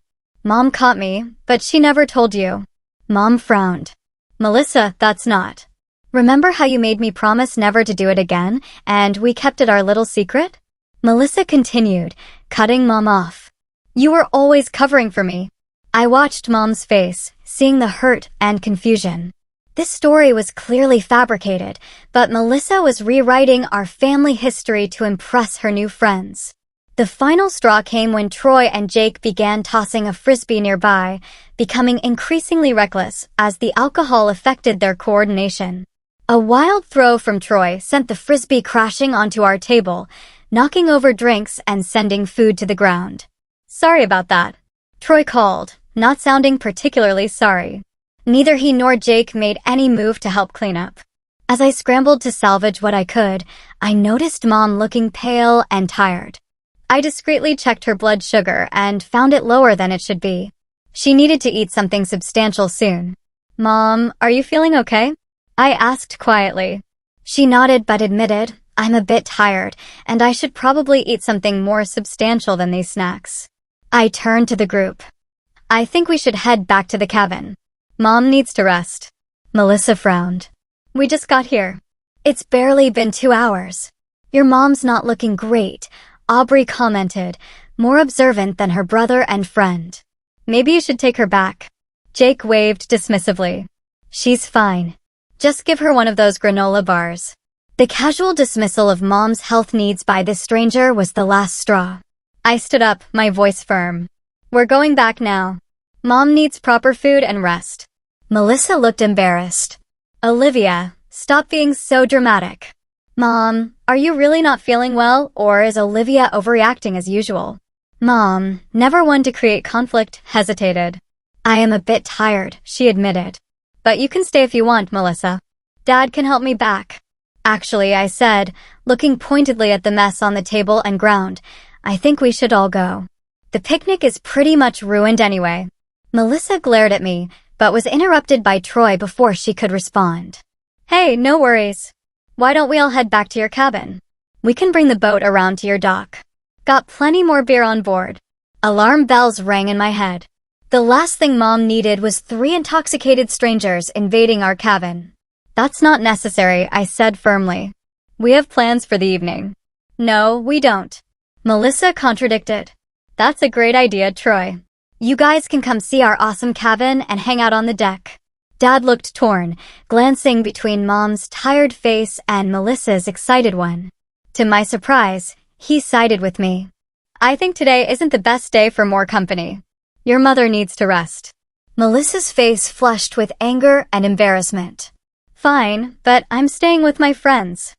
S1: Mom caught me, but she never told you." Mom frowned. "Melissa, that's not. Remember how you made me promise never to do it again, and we kept it our little secret?" Melissa continued, cutting Mom off. "You were always covering for me." I watched Mom's face, seeing the hurt and confusion. This story was clearly fabricated, but Melissa was rewriting our family history to impress her new friends. The final straw came when Troy and Jake began tossing a frisbee nearby, becoming increasingly reckless as the alcohol affected their coordination. A wild throw from Troy sent the frisbee crashing onto our table, knocking over drinks and sending food to the ground. "Sorry about that," Troy called, not sounding particularly sorry. Neither he nor Jake made any move to help clean up. As I scrambled to salvage what I could, I noticed Mom looking pale and tired. I discreetly checked her blood sugar and found it lower than it should be. She needed to eat something substantial soon. "Mom, are you feeling okay?" I asked quietly. She nodded but admitted, "I'm a bit tired, and I should probably eat something more substantial than these snacks." I turned to the group. "I think we should head back to the cabin. Mom needs to rest." Melissa frowned. "We just got here. It's barely been 2 hours. Your mom's not looking great," Aubrey commented, more observant than her brother and friend. "Maybe you should take her back." Jake waved dismissively. "She's fine. Just give her one of those granola bars." The casual dismissal of Mom's health needs by this stranger was the last straw. I stood up, my voice firm. "We're going back now. Mom needs proper food and rest." Melissa looked embarrassed. "Olivia, stop being so dramatic." "Mom, are you really not feeling well, or is Olivia overreacting as usual?" Mom, never one to create conflict, hesitated. "I am a bit tired," she admitted. "But you can stay if you want, Melissa. Dad can help me back." "Actually," I said, looking pointedly at the mess on the table and ground, "I think we should all go. The picnic is pretty much ruined anyway." Melissa glared at me, but was interrupted by Troy before she could respond. "Hey, no worries. Why don't we all head back to your cabin? We can bring the boat around to your dock. Got plenty more beer on board. Alarm bells rang in my head. The last thing Mom needed was 3 intoxicated strangers invading our cabin. That's not necessary, I said firmly. We have plans for the evening. No, we don't. Melissa contradicted. That's a great idea, Troy. You guys can come see our awesome cabin and hang out on the deck. Dad looked torn, glancing between Mom's tired face and Melissa's excited one. To my surprise, he sided with me. I think today isn't the best day for more company. Your mother needs to rest. Melissa's face flushed with anger and embarrassment. Fine, but I'm staying with my friends.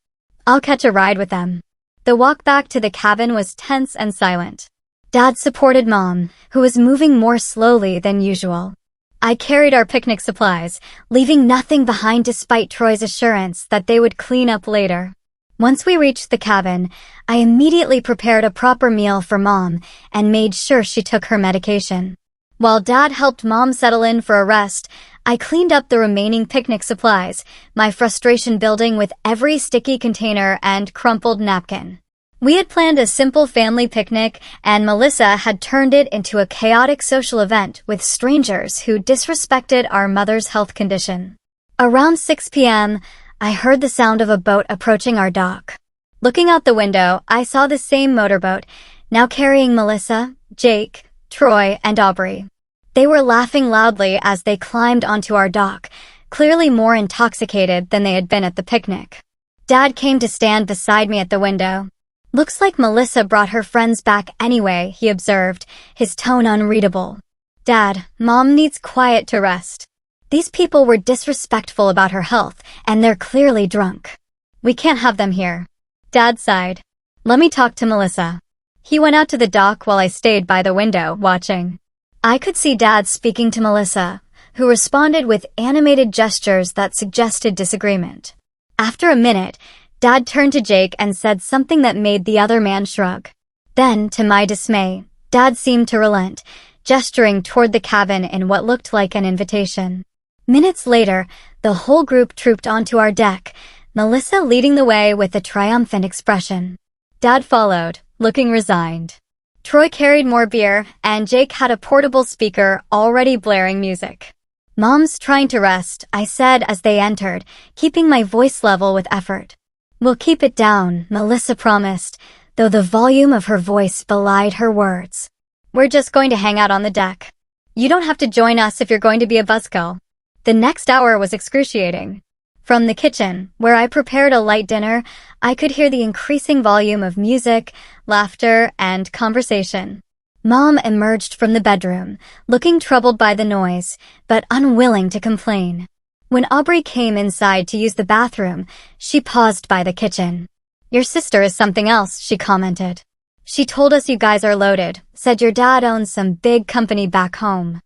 S1: I'll catch a ride with them. The walk back to the cabin was tense and silent. Dad supported Mom, who was moving more slowly than usual. I carried our picnic supplies, leaving nothing behind despite Troy's assurance that they would clean up later. Once we reached the cabin, I immediately prepared a proper meal for Mom and made sure she took her medication. While Dad helped Mom settle in for a rest, I cleaned up the remaining picnic supplies, my frustration building with every sticky container and crumpled napkin. We had planned a simple family picnic, and Melissa had turned it into a chaotic social event with strangers who disrespected our mother's health condition. Around 6 p.m., I heard the sound of a boat approaching our dock. Looking out the window, I saw the same motorboat, now carrying Melissa, Jake, Troy, and Aubrey. They were laughing loudly as they climbed onto our dock, clearly more intoxicated than they had been at the picnic. Dad came to stand beside me at the window. Looks like Melissa brought her friends back anyway, he observed, his tone unreadable. Dad, Mom needs quiet to rest. These people were disrespectful about her health, and they're clearly drunk. We can't have them here. Dad sighed. Let me talk to Melissa. He went out to the dock while I stayed by the window, watching. I could see Dad speaking to Melissa, who responded with animated gestures that suggested disagreement. After a minute, Dad turned to Jake and said something that made the other man shrug. Then, to my dismay, Dad seemed to relent, gesturing toward the cabin in what looked like an invitation. Minutes later, the whole group trooped onto our deck, Melissa leading the way with a triumphant expression. Dad followed, looking resigned. Troy carried more beer, and Jake had a portable speaker already blaring music. Mom's trying to rest, I said as they entered, keeping my voice level with effort. We'll keep it down, Melissa promised, though the volume of her voice belied her words. We're just going to hang out on the deck. You don't have to join us if you're going to be a buzzkill. The next hour was excruciating. From the kitchen, where I prepared a light dinner, I could hear the increasing volume of music, laughter, and conversation. Mom emerged from the bedroom, looking troubled by the noise, but unwilling to complain. When Aubrey came inside to use the bathroom, she paused by the kitchen. Your sister is something else, she commented. She told us you guys are loaded, said your dad owns some big company back home.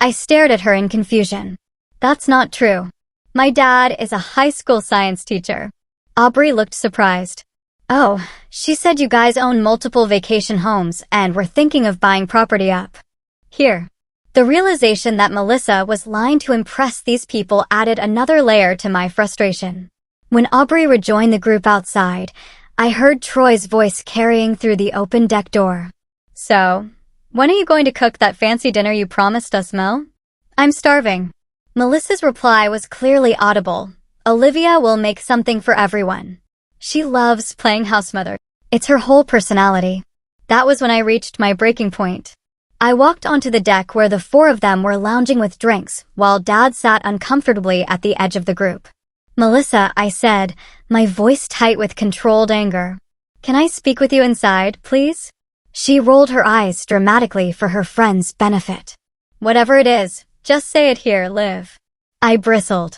S1: I stared at her in confusion. That's not true. My dad is a high school science teacher. Aubrey looked surprised. Oh, she said you guys own multiple vacation homes and were thinking of buying property up here. The realization that Melissa was lying to impress these people added another layer to my frustration. When Aubrey rejoined the group outside, I heard Troy's voice carrying through the open deck door. So, when are you going to cook that fancy dinner you promised us, Mel? I'm starving. Melissa's reply was clearly audible. Olivia will make something for everyone. She loves playing housemother. It's her whole personality. That was when I reached my breaking point. I walked onto the deck where the 4 of them were lounging with drinks, while Dad sat uncomfortably at the edge of the group. Melissa, I said, my voice tight with controlled anger. Can I speak with you inside, please? She rolled her eyes dramatically for her friend's benefit. Whatever it is, just say it here, Liv. I bristled.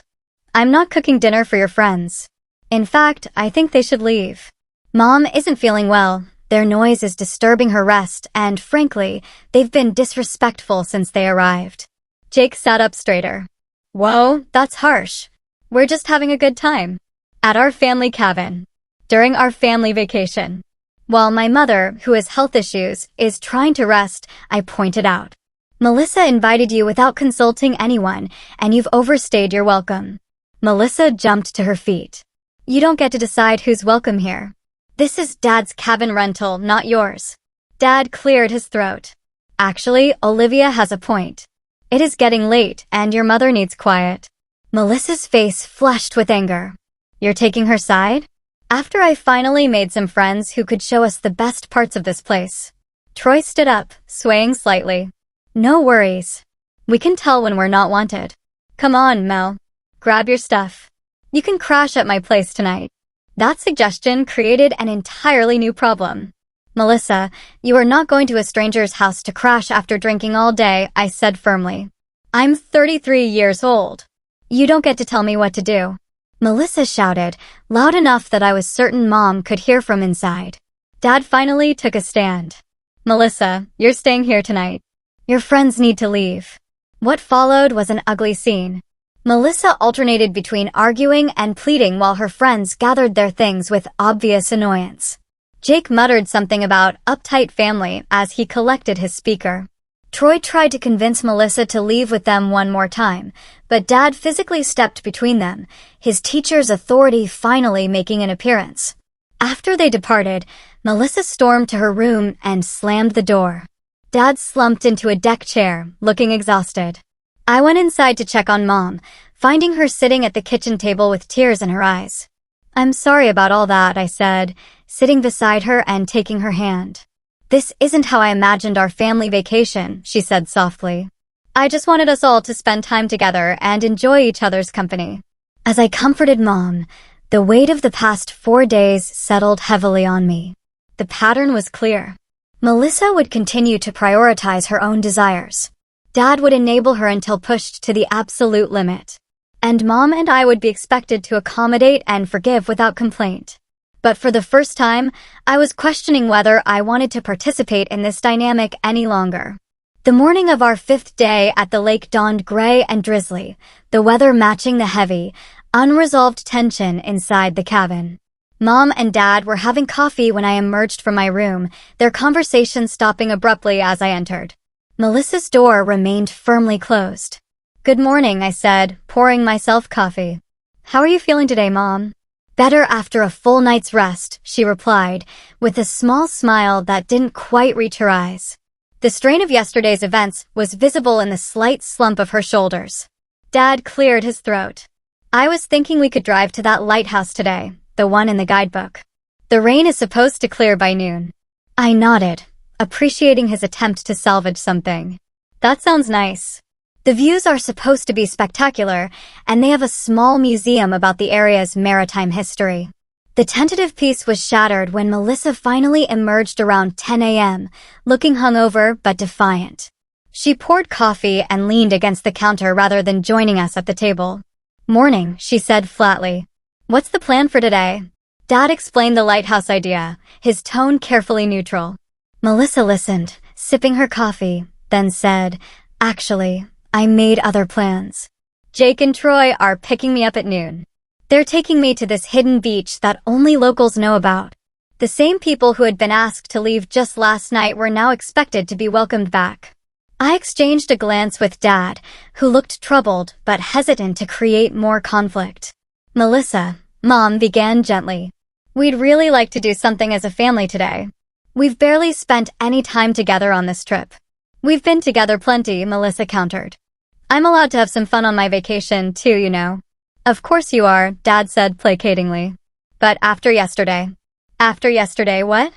S1: I'm not cooking dinner for your friends. In fact, I think they should leave. Mom isn't feeling well. Their noise is disturbing her rest, and frankly, they've been disrespectful since they arrived. Jake sat up straighter. Whoa, that's harsh. We're just having a good time. At our family cabin. During our family vacation. While my mother, who has health issues, is trying to rest, I pointed out. Melissa invited you without consulting anyone, and you've overstayed your welcome. Melissa jumped to her feet. You don't get to decide who's welcome here. This is Dad's cabin rental, not yours. Dad cleared his throat. Actually, Olivia has a point. It is getting late, and your mother needs quiet. Melissa's face flushed with anger. You're taking her side? After I finally made some friends who could show us the best parts of this place. Troy stood up, swaying slightly. No worries. We can tell when we're not wanted. Come on, Mel. Grab your stuff. You can crash at my place tonight. That suggestion created an entirely new problem. Melissa, you are not going to a stranger's house to crash after drinking all day, I said firmly. I'm 33 years old. You don't get to tell me what to do. Melissa shouted, loud enough that I was certain Mom could hear from inside. Dad finally took a stand. Melissa, you're staying here tonight. Your friends need to leave. What followed was an ugly scene. Melissa alternated between arguing and pleading while her friends gathered their things with obvious annoyance. Jake muttered something about uptight family as he collected his speaker. Troy tried to convince Melissa to leave with them one more time, but Dad physically stepped between them, his teacher's authority finally making an appearance. After they departed, Melissa stormed to her room and slammed the door. Dad slumped into a deck chair, looking exhausted. I went inside to check on Mom, finding her sitting at the kitchen table with tears in her eyes. I'm sorry about all that, I said, sitting beside her and taking her hand. This isn't how I imagined our family vacation, she said softly. I just wanted us all to spend time together and enjoy each other's company. As I comforted Mom, the weight of the past 4 days settled heavily on me. The pattern was clear. Melissa would continue to prioritize her own desires. Dad would enable her until pushed to the absolute limit. And Mom and I would be expected to accommodate and forgive without complaint. But for the first time, I was questioning whether I wanted to participate in this dynamic any longer. The morning of our 5th day at the lake dawned gray and drizzly, the weather matching the heavy, unresolved tension inside the cabin. Mom and Dad were having coffee when I emerged from my room, their conversation stopping abruptly as I entered. Melissa's door remained firmly closed. Good morning, I said, pouring myself coffee. How are you feeling today, Mom? Better after a full night's rest, she replied, with a small smile that didn't quite reach her eyes. The strain of yesterday's events was visible in the slight slump of her shoulders. Dad cleared his throat. I was thinking we could drive to that lighthouse today, the one in the guidebook. The rain is supposed to clear by noon. I nodded, appreciating his attempt to salvage something. That sounds nice. The views are supposed to be spectacular, and they have a small museum about the area's maritime history. The tentative peace was shattered when Melissa finally emerged around 10 a.m., looking hungover but defiant. She poured coffee and leaned against the counter rather than joining us at the table. Morning, she said flatly. What's the plan for today? Dad explained the lighthouse idea, his tone carefully neutral. Melissa listened, sipping her coffee, then said, Actually, I made other plans. Jake and Troy are picking me up at noon. They're taking me to this hidden beach that only locals know about. The same people who had been asked to leave just last night were now expected to be welcomed back. I exchanged a glance with Dad, who looked troubled but hesitant to create more conflict. Melissa, Mom began gently. We'd really like to do something as a family today. We've barely spent any time together on this trip. We've been together plenty, Melissa countered. I'm allowed to have some fun on my vacation, too, you know. Of course you are, Dad said placatingly. But after yesterday. After yesterday, what?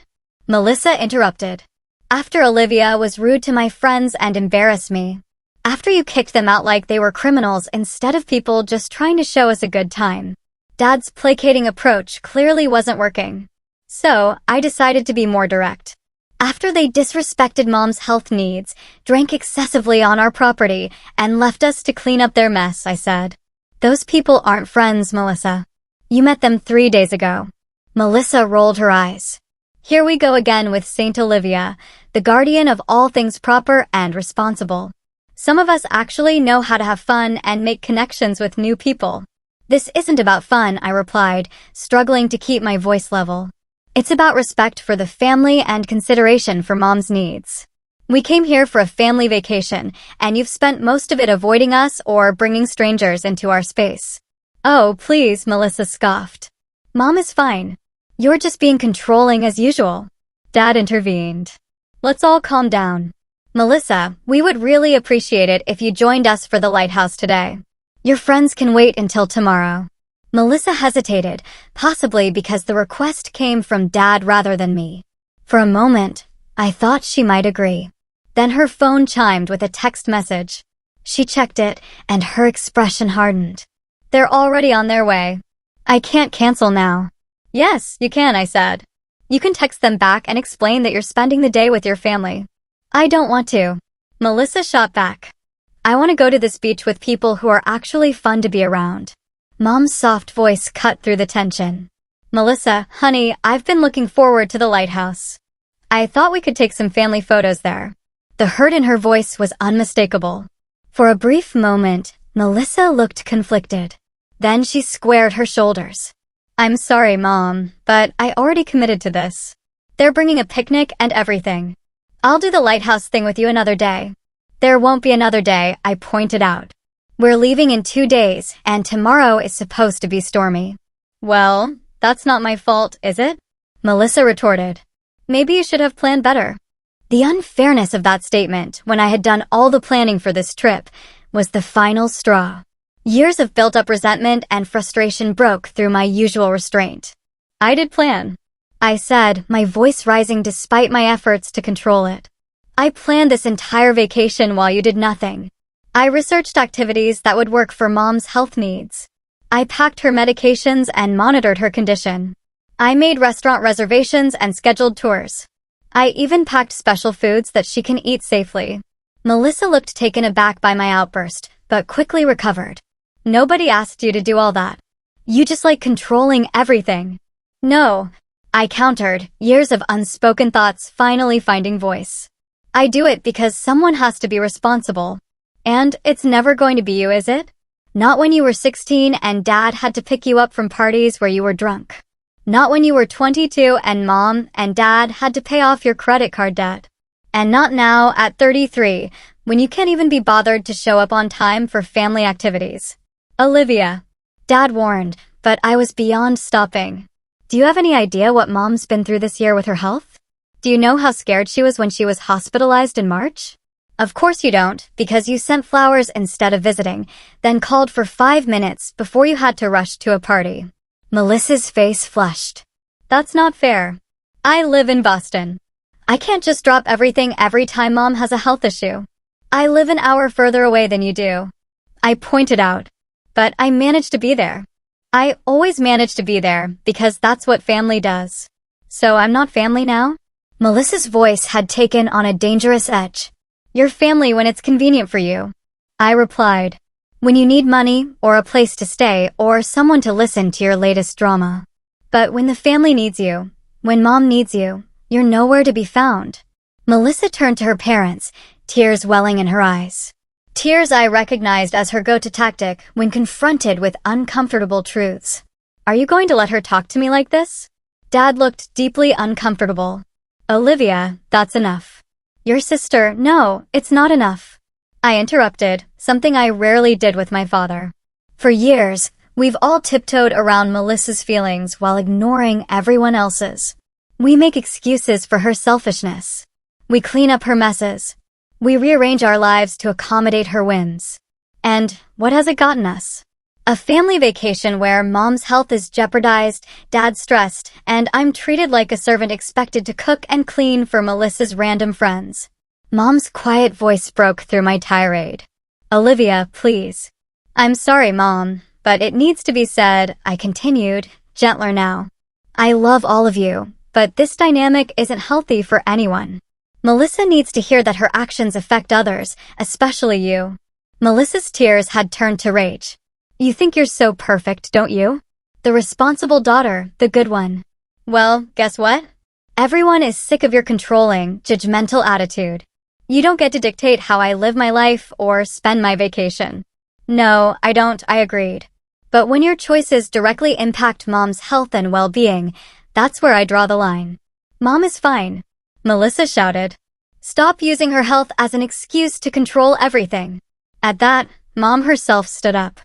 S1: Melissa interrupted. After Olivia was rude to my friends and embarrassed me. After you kicked them out like they were criminals instead of people just trying to show us a good time. Dad's placating approach clearly wasn't working. So, I decided to be more direct. After they disrespected Mom's health needs, drank excessively on our property, and left us to clean up their mess, I said. Those people aren't friends, Melissa. You met them 3 days ago. Melissa rolled her eyes. Here we go again with Saint Olivia, the guardian of all things proper and responsible. Some of us actually know how to have fun and make connections with new people. This isn't about fun, I replied, struggling to keep my voice level. It's about respect for the family and consideration for Mom's needs. We came here for a family vacation, and you've spent most of it avoiding us or bringing strangers into our space. Oh, please, Melissa scoffed. Mom is fine. You're just being controlling as usual. Dad intervened. Let's all calm down. Melissa, we would really appreciate it if you joined us for the lighthouse today. Your friends can wait until tomorrow. Melissa hesitated, possibly because the request came from Dad rather than me. For a moment, I thought she might agree. Then her phone chimed with a text message. She checked it, and her expression hardened. They're already on their way. I can't cancel now. Yes, you can, I said. You can text them back and explain that you're spending the day with your family. I don't want to. Melissa shot back. I want to go to this beach with people who are actually fun to be around. Mom's soft voice cut through the tension. Melissa, honey, I've been looking forward to the lighthouse. I thought we could take some family photos there. The hurt in her voice was unmistakable. For a brief moment, Melissa looked conflicted. Then she squared her shoulders. I'm sorry, Mom, but I already committed to this. They're bringing a picnic and everything. I'll do the lighthouse thing with you another day. There won't be another day, I pointed out. We're leaving in 2 days, and tomorrow is supposed to be stormy. Well, that's not my fault, is it? Melissa retorted. Maybe you should have planned better. The unfairness of that statement, when I had done all the planning for this trip, was the final straw. Years of built-up resentment and frustration broke through my usual restraint. I did plan, I said, my voice rising despite my efforts to control it. I planned this entire vacation while you did nothing. I researched activities that would work for Mom's health needs. I packed her medications and monitored her condition. I made restaurant reservations and scheduled tours. I even packed special foods that she can eat safely. Melissa looked taken aback by my outburst, but quickly recovered. Nobody asked you to do all that. You just like controlling everything. No, I countered, years of unspoken thoughts finally finding voice. I do it because someone has to be responsible. And it's never going to be you, is it? Not when you were 16 and Dad had to pick you up from parties where you were drunk. Not when you were 22 and Mom and Dad had to pay off your credit card debt. And not now at 33, when you can't even be bothered to show up on time for family activities. Olivia. Dad warned, but I was beyond stopping. Do you have any idea what Mom's been through this year with her health? Do you know how scared she was when she was hospitalized in March? Of course you don't, because you sent flowers instead of visiting, then called for 5 minutes before you had to rush to a party. Melissa's face flushed. That's not fair. I live in Boston. I can't just drop everything every time Mom has a health issue. I live an hour further away than you do. I pointed out. But I managed to be there. I always manage to be there because that's what family does. So I'm not family now? Melissa's voice had taken on a dangerous edge. You're family when it's convenient for you. I replied. When you need money, or a place to stay, or someone to listen to your latest drama. But when the family needs you, when Mom needs you, you're nowhere to be found. Melissa turned to her parents, tears welling in her eyes. Tears I recognized as her go-to tactic when confronted with uncomfortable truths. Are you going to let her talk to me like this? Dad looked deeply uncomfortable. Olivia, that's enough. Your sister, no, it's not enough. I interrupted, something I rarely did with my father. For years, we've all tiptoed around Melissa's feelings while ignoring everyone else's. We make excuses for her selfishness. We clean up her messes. We rearrange our lives to accommodate her whims. And what has it gotten us? A family vacation where Mom's health is jeopardized, Dad's stressed, and I'm treated like a servant expected to cook and clean for Melissa's random friends. Mom's quiet voice broke through my tirade. Olivia, please. I'm sorry, Mom, but it needs to be said, I continued, gentler now. I love all of you, but this dynamic isn't healthy for anyone. Melissa needs to hear that her actions affect others, especially you. Melissa's tears had turned to rage. You think you're so perfect, don't you? The responsible daughter, the good one. Well, guess what? Everyone is sick of your controlling, judgmental attitude. You don't get to dictate how I live my life or spend my vacation. No, I don't, I agreed. But when your choices directly impact Mom's health and well-being, that's where I draw the line. Mom is fine. Melissa shouted. Stop using her health as an excuse to control everything. At that, Mom herself stood up.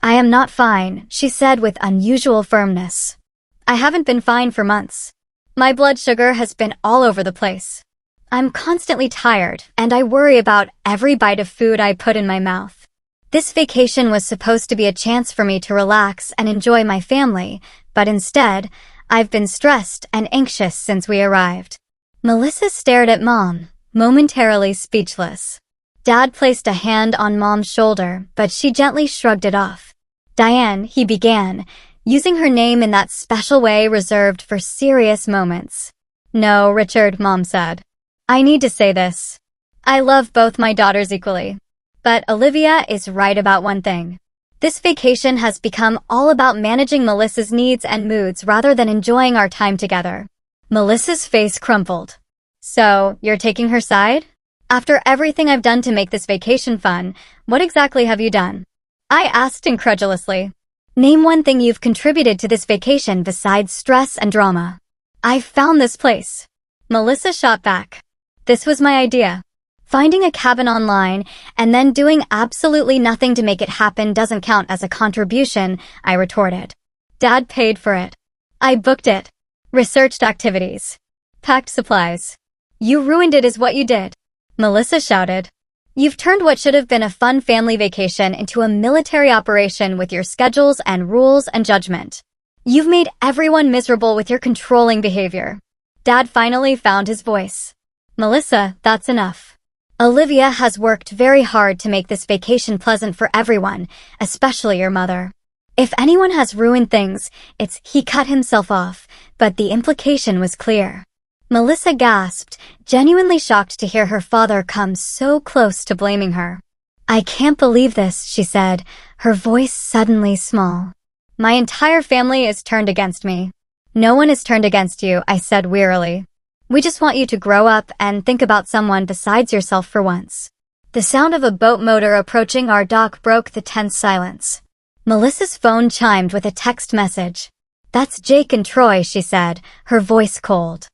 S1: I am not fine, she said with unusual firmness. I haven't been fine for months. My blood sugar has been all over the place. I'm constantly tired, and I worry about every bite of food I put in my mouth. This vacation was supposed to be a chance for me to relax and enjoy my family, but instead, I've been stressed and anxious since we arrived. Melissa stared at Mom, momentarily speechless. Dad placed a hand on Mom's shoulder, but she gently shrugged it off. Diane, he began, using her name in that special way reserved for serious moments. No, Richard, Mom said. I need to say this. I love both my daughters equally. But Olivia is right about one thing. This vacation has become all about managing Melissa's needs and moods rather than enjoying our time together. Melissa's face crumpled. So, you're taking her side? After everything I've done to make this vacation fun, what exactly have you done? I asked incredulously. Name one thing you've contributed to this vacation besides stress and drama. I've found this place. Melissa shot back. This was my idea. Finding a cabin online and then doing absolutely nothing to make it happen doesn't count as a contribution, I retorted. Dad paid for it. I booked it. Researched activities. Packed supplies. You ruined it is what you did. Melissa shouted. You've turned what should have been a fun family vacation into a military operation with your schedules and rules and judgment. You've made everyone miserable with your controlling behavior. Dad finally found his voice. Melissa, that's enough. Olivia has worked very hard to make this vacation pleasant for everyone, especially your mother. If anyone has ruined things, it's he cut himself off, but the implication was clear. Melissa gasped, genuinely shocked to hear her father come so close to blaming her. I can't believe this, she said, her voice suddenly small. My entire family is turned against me. No one is turned against you, I said wearily. We just want you to grow up and think about someone besides yourself for once. The sound of a boat motor approaching our dock broke the tense silence. Melissa's phone chimed with a text message. That's Jake and Troy, she said, her voice cold.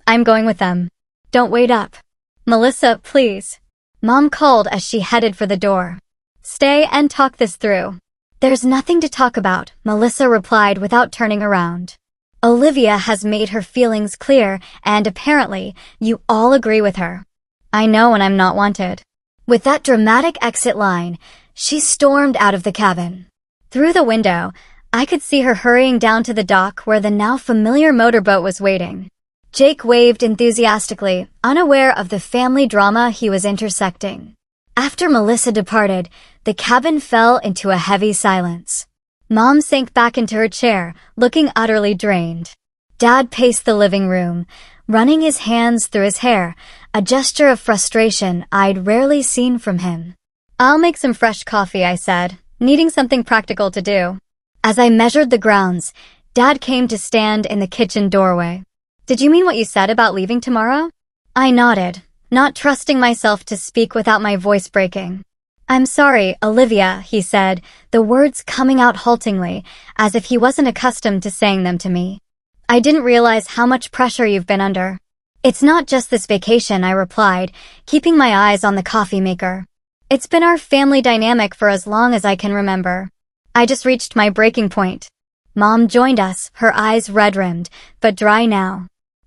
S1: I'm going with them. Don't wait up. Melissa, please. Mom called as she headed for the door. Stay and talk this through. There's nothing to talk about, Melissa replied without turning around. Olivia has made her feelings clear, and apparently, you all agree with her. I know when I'm not wanted. With that dramatic exit line, she stormed out of the cabin. Through the window, I could see her hurrying down to the dock where the now familiar motorboat was waiting. Jake waved enthusiastically, unaware of the family drama he was intersecting. After Melissa departed, the cabin fell into a heavy silence. Mom sank back into her chair, looking utterly drained. Dad paced the living room, running his hands through his hair, a gesture of frustration I'd rarely seen from him. I'll make some fresh coffee, I said, needing something practical to do. As I measured the grounds, Dad came to stand in the kitchen doorway. Did you mean what you said about leaving tomorrow? I nodded, not trusting myself to speak without my voice breaking. I'm sorry, Olivia, he said, the words coming out haltingly, as if he wasn't accustomed to saying them to me. I didn't realize how much pressure you've been under. It's not just this vacation, I replied, keeping my eyes on the coffee maker. It's been our family dynamic for as long as I can remember. I just reached my breaking point. Mom joined us, her eyes red-rimmed, but dry now.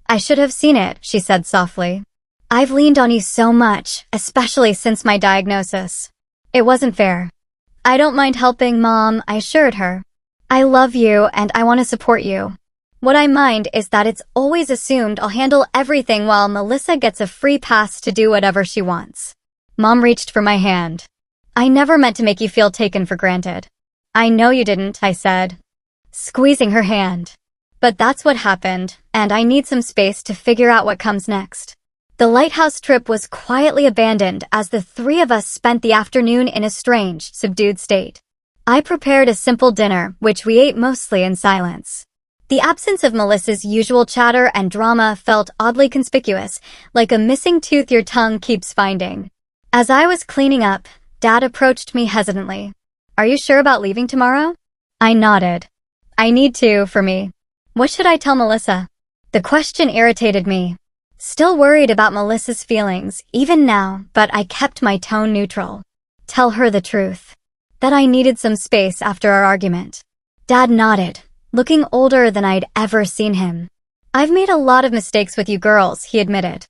S1: I should have seen it, she said softly. I've leaned on you so much, especially since my diagnosis. It wasn't fair. I don't mind helping, Mom, I assured her. I love you and I want to support you. What I mind is that it's always assumed I'll handle everything while Melissa gets a free pass to do whatever she wants. Mom reached for my hand. I never meant to make you feel taken for granted. I know you didn't, I said, squeezing her hand. But that's what happened, and I need some space to figure out what comes next. The lighthouse trip was quietly abandoned as the three of us spent the afternoon in a strange, subdued state. I prepared a simple dinner, which we ate mostly in silence. The absence of Melissa's usual chatter and drama felt oddly conspicuous, like a missing tooth your tongue keeps finding. As I was cleaning up, Dad approached me hesitantly. Are you sure about leaving tomorrow? I nodded. I need to, for me. What should I tell Melissa? The question irritated me. Still worried about Melissa's feelings, even now, but I kept my tone neutral. Tell her the truth. That I needed some space after our argument. Dad nodded, looking older than I'd ever seen him. "I've made a lot of mistakes with you girls," he admitted.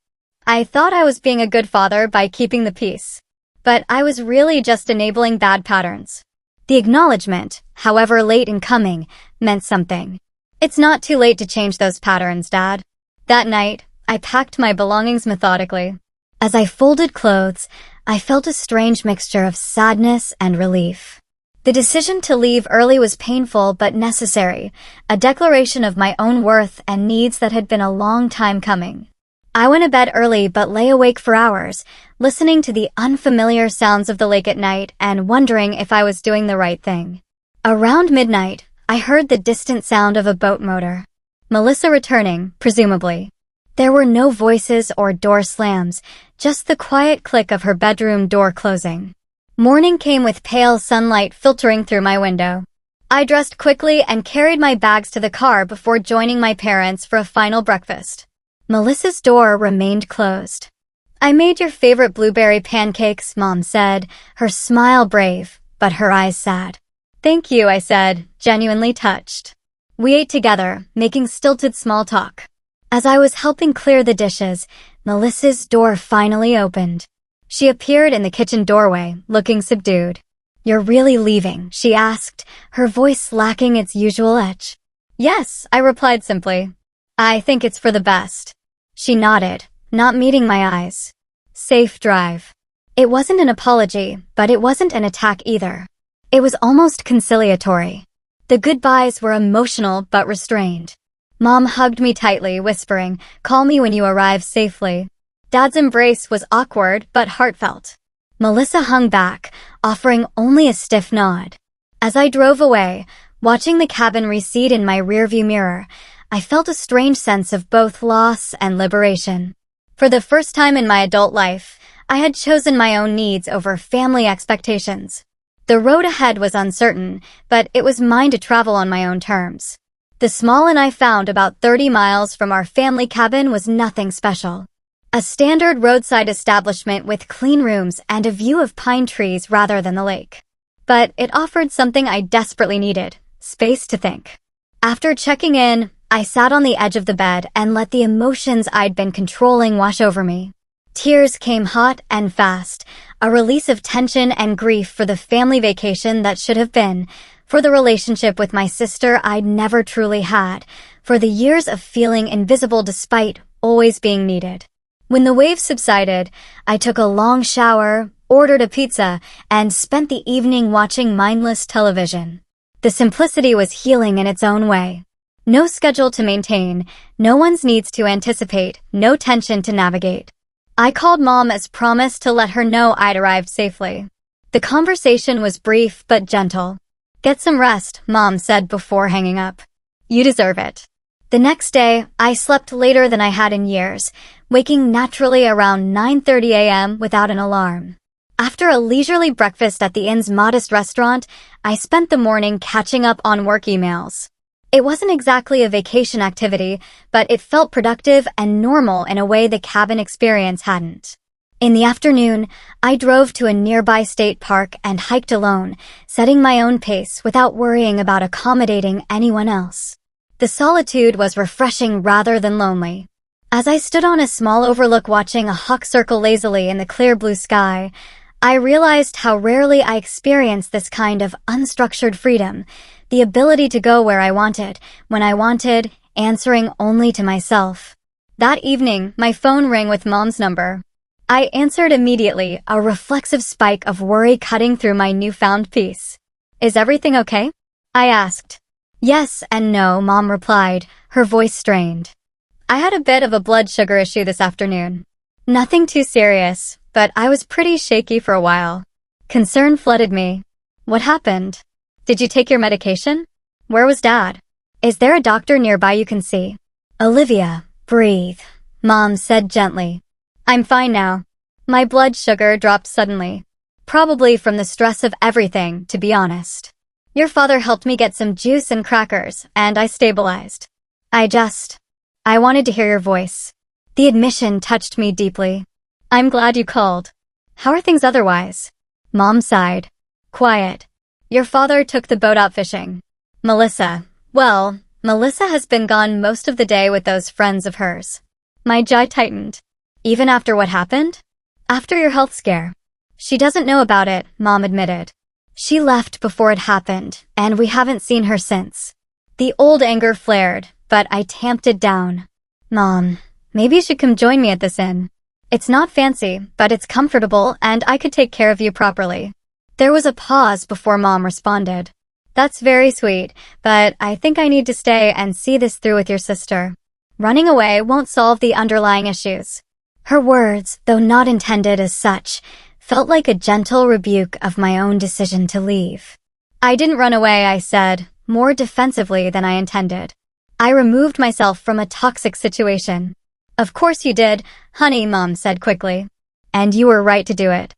S1: "I thought I was being a good father by keeping the peace. But I was really just enabling bad patterns." The acknowledgement, however late in coming, meant something. "It's not too late to change those patterns, Dad." That night, I packed my belongings methodically. As I folded clothes, I felt a strange mixture of sadness and relief. The decision to leave early was painful but necessary, a declaration of my own worth and needs that had been a long time coming. I went to bed early but lay awake for hours, listening to the unfamiliar sounds of the lake at night and wondering if I was doing the right thing. Around midnight, I heard the distant sound of a boat motor. Melissa returning, presumably. There were no voices or door slams, just the quiet click of her bedroom door closing. Morning came with pale sunlight filtering through my window. I dressed quickly and carried my bags to the car before joining my parents for a final breakfast. Melissa's door remained closed. "I made your favorite blueberry pancakes," Mom said, her smile brave, but her eyes sad. "Thank you," I said, genuinely touched. We ate together, making stilted small talk. As I was helping clear the dishes, Melissa's door finally opened. She appeared in the kitchen doorway, looking subdued. "You're really leaving?" she asked, her voice lacking its usual edge. "Yes," I replied simply. "I think it's for the best." She nodded, not meeting my eyes. "Safe drive." It wasn't an apology, but it wasn't an attack either. It was almost conciliatory. The goodbyes were emotional but restrained. Mom hugged me tightly, whispering, "Call me when you arrive safely." Dad's embrace was awkward but heartfelt. Melissa hung back, offering only a stiff nod. As I drove away, watching the cabin recede in my rearview mirror, I felt a strange sense of both loss and liberation. For the first time in my adult life, I had chosen my own needs over family expectations. The road ahead was uncertain, but it was mine to travel on my own terms. The small inn I found about 30 miles from our family cabin was nothing special. A standard roadside establishment with clean rooms and a view of pine trees rather than the lake. But it offered something I desperately needed: space to think. After checking in, I sat on the edge of the bed and let the emotions I'd been controlling wash over me. Tears came hot and fast, a release of tension and grief for the family vacation that should have been, for the relationship with my sister I'd never truly had, for the years of feeling invisible despite always being needed. When the waves subsided, I took a long shower, ordered a pizza, and spent the evening watching mindless television. The simplicity was healing in its own way. No schedule to maintain, no one's needs to anticipate, no tension to navigate. I called Mom as promised to let her know I'd arrived safely. The conversation was brief but gentle. "Get some rest," Mom said before hanging up. "You deserve it." The next day, I slept later than I had in years, waking naturally around 9:30 a.m. without an alarm. After a leisurely breakfast at the inn's modest restaurant, I spent the morning catching up on work emails. It wasn't exactly a vacation activity, but it felt productive and normal in a way the cabin experience hadn't. In the afternoon, I drove to a nearby state park and hiked alone, setting my own pace without worrying about accommodating anyone else. The solitude was refreshing rather than lonely. As I stood on a small overlook watching a hawk circle lazily in the clear blue sky, I realized how rarely I experience this kind of unstructured freedom, the ability to go where I wanted, when I wanted, answering only to myself. That evening, my phone rang with Mom's number. I answered immediately, a reflexive spike of worry cutting through my newfound peace. "Is everything okay?" I asked. "Yes and no," Mom replied, her voice strained. "I had a bit of a blood sugar issue this afternoon. Nothing too serious, but I was pretty shaky for a while." Concern flooded me. "What happened? Did you take your medication? Where was Dad? Is there a doctor nearby you can see?" "Olivia, breathe," Mom said gently. "I'm fine now." My blood sugar dropped suddenly. Probably from the stress of everything, to be honest. "Your father helped me get some juice and crackers, and I stabilized. I wanted to hear your voice." The admission touched me deeply. "I'm glad you called. How are things otherwise?" Mom sighed. "Quiet. Your father took the boat out fishing." "Melissa, Well, Melissa has been gone most of the day with those friends of hers. My jaw tightened. Even after what happened? After your health scare. She doesn't know about it, Mom admitted. She left before it happened, and we haven't seen her since. The old anger flared, but I tamped it down. Mom, maybe you should come join me at this inn. It's not fancy, but it's comfortable and I could take care of you properly. There was a pause before Mom responded. That's very sweet, but I think I need to stay and see this through with your sister. Running away won't solve the underlying issues. Her words, though not intended as such, felt like a gentle rebuke of my own decision to leave. I didn't run away, I said, more defensively than I intended. I removed myself from a toxic situation. Of course you did, honey, Mom said quickly. And you were right to do it.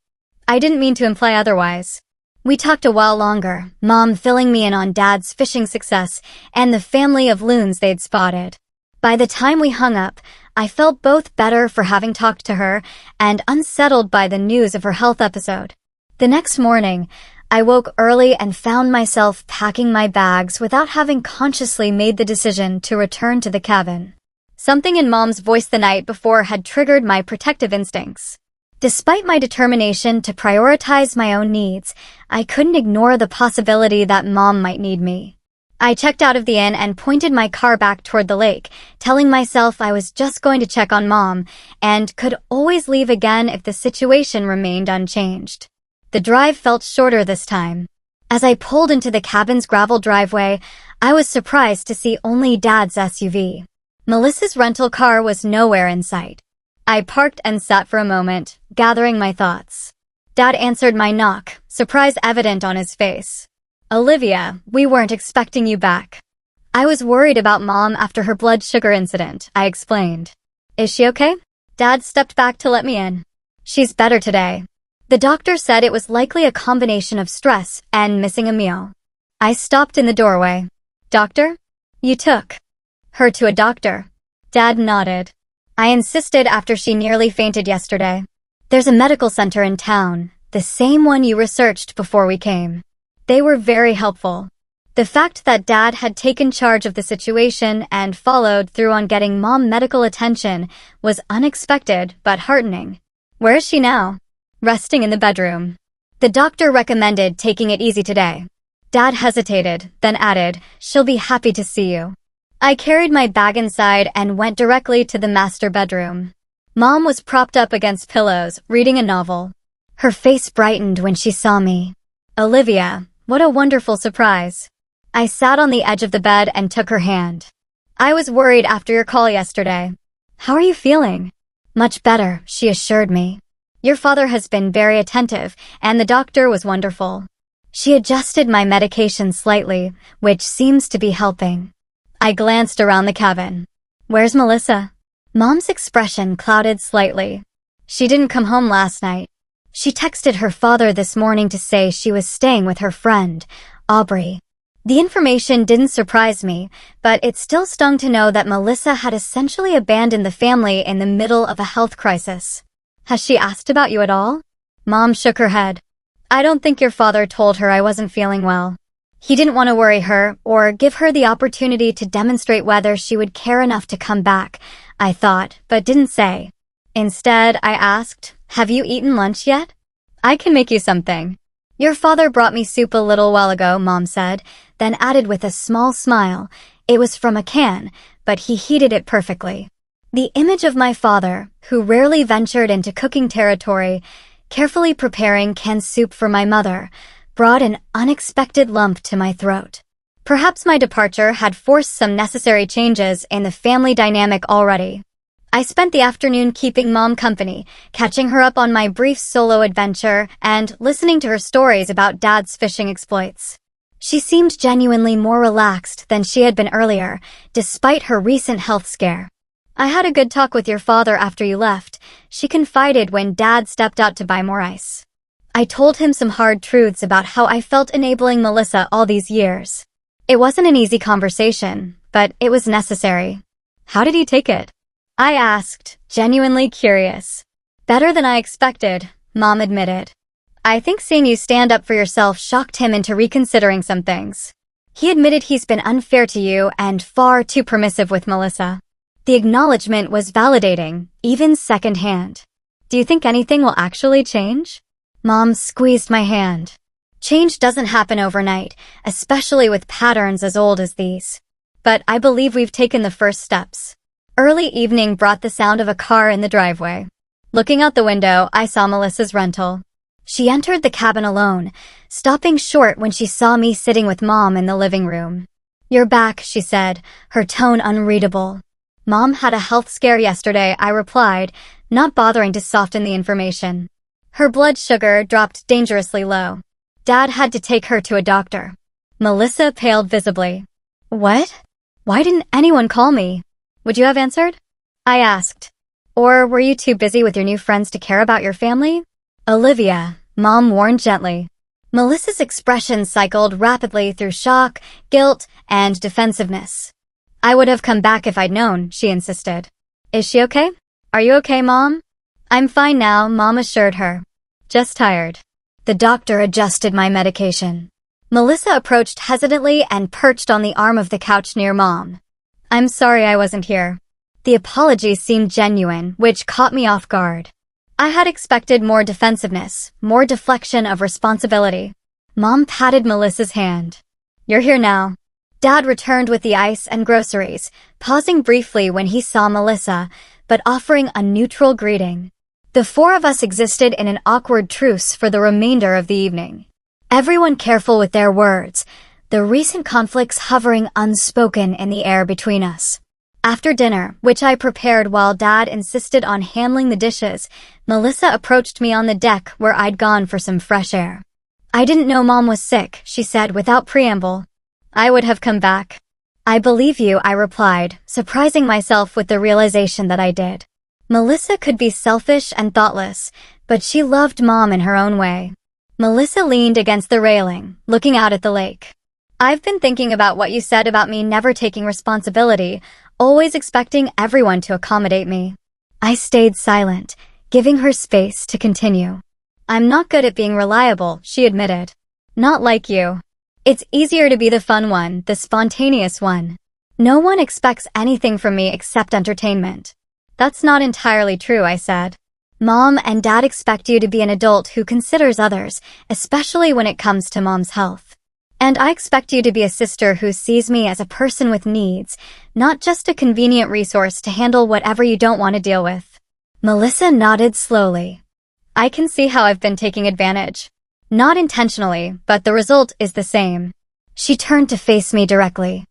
S1: I didn't mean to imply otherwise. We talked a while longer, Mom filling me in on Dad's fishing success and the family of loons they'd spotted. By the time we hung up, I felt both better for having talked to her and unsettled by the news of her health episode. The next morning, I woke early and found myself packing my bags without having consciously made the decision to return to the cabin. Something in Mom's voice the night before had triggered my protective instincts. Despite my determination to prioritize my own needs, I couldn't ignore the possibility that Mom might need me. I checked out of the inn and pointed my car back toward the lake, telling myself I was just going to check on Mom and could always leave again if the situation remained unchanged. The drive felt shorter this time. As I pulled into the cabin's gravel driveway, I was surprised to see only Dad's SUV. Melissa's rental car was nowhere in sight. I parked and sat for a moment, gathering my thoughts. Dad answered my knock, surprise evident on his face. Olivia, we weren't expecting you back. I was worried about Mom after her blood sugar incident, I explained. Is she okay? Dad stepped back to let me in. She's better today. The doctor said it was likely a combination of stress and missing a meal. I stopped in the doorway. Doctor? You took her to a doctor. Dad nodded. I insisted after she nearly fainted yesterday. There's a medical center in town, the same one you researched before we came. They were very helpful. The fact that Dad had taken charge of the situation and followed through on getting Mom medical attention was unexpected but heartening. Where is she now? Resting in the bedroom. The doctor recommended taking it easy today. Dad hesitated, then added, she'll be happy to see you. I carried my bag inside and went directly to the master bedroom. Mom was propped up against pillows, reading a novel. Her face brightened when she saw me. Olivia, what a wonderful surprise. I sat on the edge of the bed and took her hand. I was worried after your call yesterday. How are you feeling? Much better, she assured me. Your father has been very attentive, and the doctor was wonderful. She adjusted my medication slightly, which seems to be helping. I glanced around the cabin. Where's Melissa? Mom's expression clouded slightly. She didn't come home last night. She texted her father this morning to say she was staying with her friend, Aubrey. The information didn't surprise me, but it still stung to know that Melissa had essentially abandoned the family in the middle of a health crisis. Has she asked about you at all? Mom shook her head. I don't think your father told her I wasn't feeling well. He didn't want to worry her or give her the opportunity to demonstrate whether she would care enough to come back, I thought, but didn't say. Instead, I asked, have you eaten lunch yet? I can make you something. Your father brought me soup a little while ago, Mom said, then added with a small smile, it was from a can, but he heated it perfectly. The image of my father, who rarely ventured into cooking territory, carefully preparing canned soup for my mother, brought an unexpected lump to my throat. Perhaps my departure had forced some necessary changes in the family dynamic already. I spent the afternoon keeping Mom company, catching her up on my brief solo adventure and listening to her stories about Dad's fishing exploits. She seemed genuinely more relaxed than she had been earlier, despite her recent health scare. I had a good talk with your father after you left, she confided when Dad stepped out to buy more ice. I told him some hard truths about how I felt enabling Melissa all these years. It wasn't an easy conversation, but it was necessary. How did he take it? I asked, genuinely curious. Better than I expected, Mom admitted. I think seeing you stand up for yourself shocked him into reconsidering some things. He admitted he's been unfair to you and far too permissive with Melissa. The acknowledgement was validating, even secondhand. Do you think anything will actually change? Mom squeezed my hand. Change doesn't happen overnight, especially with patterns as old as these. But I believe we've taken the first steps. Early evening brought the sound of a car in the driveway. Looking out the window, I saw Melissa's rental. She entered the cabin alone, stopping short when she saw me sitting with Mom in the living room. "You're back," she said, her tone unreadable. "Mom had a health scare yesterday," I replied, not bothering to soften the information. Her blood sugar dropped dangerously low. Dad had to take her to a doctor. Melissa paled visibly. "What? Why didn't anyone call me? Would you have answered?" I asked. "Or were you too busy with your new friends to care about your family?" "Olivia," Mom warned gently. Melissa's expression cycled rapidly through shock, guilt, and defensiveness. "I would have come back if I'd known," she insisted. "Is she okay? Are you okay, Mom?" "I'm fine now," Mom assured her. "Just tired." The doctor adjusted my medication. Melissa approached hesitantly and perched on the arm of the couch near Mom. "I'm sorry I wasn't here." The apology seemed genuine, which caught me off guard. I had expected more defensiveness, more deflection of responsibility. Mom patted Melissa's hand. "You're here now." Dad returned with the ice and groceries, pausing briefly when he saw Melissa, but offering a neutral greeting. The four of us existed in an awkward truce for the remainder of the evening. Everyone careful with their words, the recent conflicts hovering unspoken in the air between us. After dinner, which I prepared while Dad insisted on handling the dishes, Melissa approached me on the deck where I'd gone for some fresh air. "I didn't know Mom was sick," she said without preamble. "I would have come back." "I believe you," I replied, surprising myself with the realization that I did. Melissa could be selfish and thoughtless, but she loved Mom in her own way. Melissa leaned against the railing, looking out at the lake. "I've been thinking about what you said about me never taking responsibility, always expecting everyone to accommodate me." I stayed silent, giving her space to continue. "I'm not good at being reliable," she admitted. "Not like you. It's easier to be the fun one, the spontaneous one. No one expects anything from me except entertainment." "That's not entirely true," I said. "Mom and Dad expect you to be an adult who considers others, especially when it comes to Mom's health. And I expect you to be a sister who sees me as a person with needs, not just a convenient resource to handle whatever you don't want to deal with." Melissa nodded slowly. "I can see how I've been taking advantage. Not intentionally, but the result is the same." She turned to face me directly.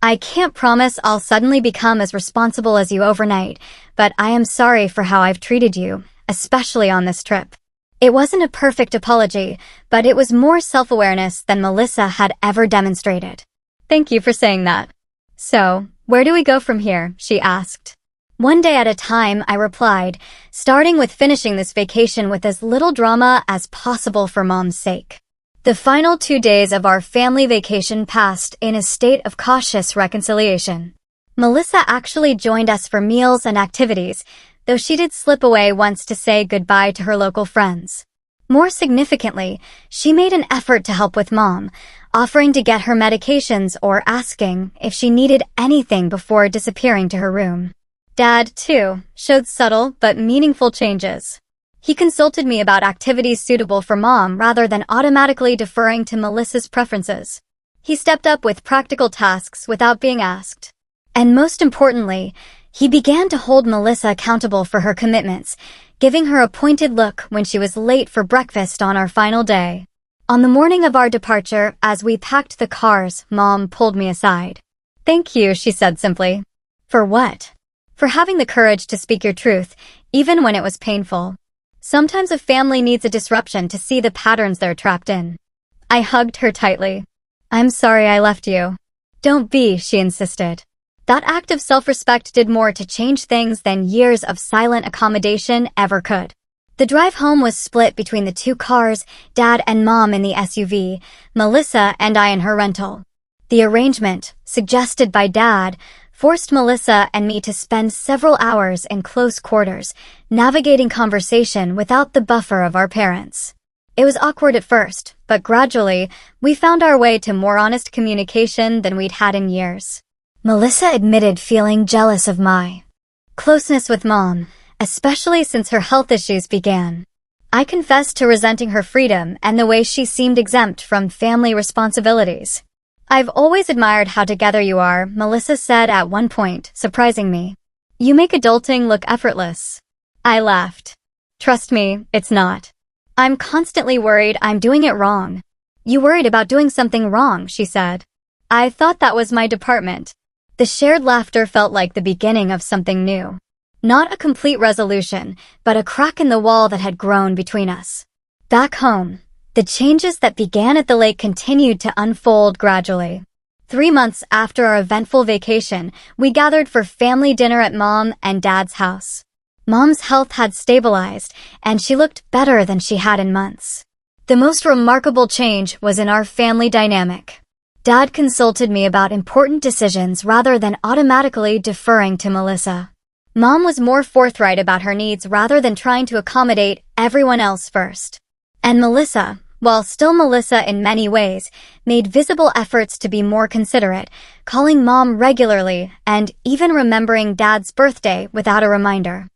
S1: "I can't promise I'll suddenly become as responsible as you overnight, but I am sorry for how I've treated you, especially on this trip." It wasn't a perfect apology, but it was more self-awareness than Melissa had ever demonstrated. "Thank you for saying that." "So, where do we go from here?" she asked. "One day at a time," I replied, starting with finishing this vacation with as little drama as possible for Mom's sake. The final 2 days of our family vacation passed in a state of cautious reconciliation. Melissa actually joined us for meals and activities, though she did slip away once to say goodbye to her local friends. More significantly, she made an effort to help with Mom, offering to get her medications or asking if she needed anything before disappearing to her room. Dad, too, showed subtle but meaningful changes. He consulted me about activities suitable for Mom rather than automatically deferring to Melissa's preferences. He stepped up with practical tasks without being asked. And most importantly, he began to hold Melissa accountable for her commitments, giving her a pointed look when she was late for breakfast on our final day. On the morning of our departure, as we packed the cars, Mom pulled me aside. "Thank you," she said simply. "For what?" "For having the courage to speak your truth, even when it was painful. Sometimes a family needs a disruption to see the patterns they're trapped in." I hugged her tightly. "I'm sorry I left you." "Don't be," she insisted. That act of self-respect did more to change things than years of silent accommodation ever could. The drive home was split between the 2 cars, Dad and Mom in the SUV, Melissa and I in her rental. The arrangement, suggested by Dad, forced Melissa and me to spend several hours in close quarters, navigating conversation without the buffer of our parents. It was awkward at first, but gradually, we found our way to more honest communication than we'd had in years. Melissa admitted feeling jealous of my closeness with Mom, especially since her health issues began. I confessed to resenting her freedom and the way she seemed exempt from family responsibilities. I've always admired how together you are, Melissa said at one point, surprising me. You make adulting look effortless. I laughed. Trust me, it's not. I'm constantly worried I'm doing it wrong. You worried about doing something wrong, she said. I thought that was my department. The shared laughter felt like the beginning of something new. Not a complete resolution, but a crack in the wall that had grown between us. Back home, the changes that began at the lake continued to unfold gradually. 3 months after our eventful vacation, we gathered for family dinner at Mom and Dad's house. Mom's health had stabilized, and she looked better than she had in months. The most remarkable change was in our family dynamic. Dad consulted me about important decisions rather than automatically deferring to Melissa. Mom was more forthright about her needs rather than trying to accommodate everyone else first. And Melissa, while still Melissa in many ways, made visible efforts to be more considerate, calling Mom regularly and even remembering Dad's birthday without a reminder.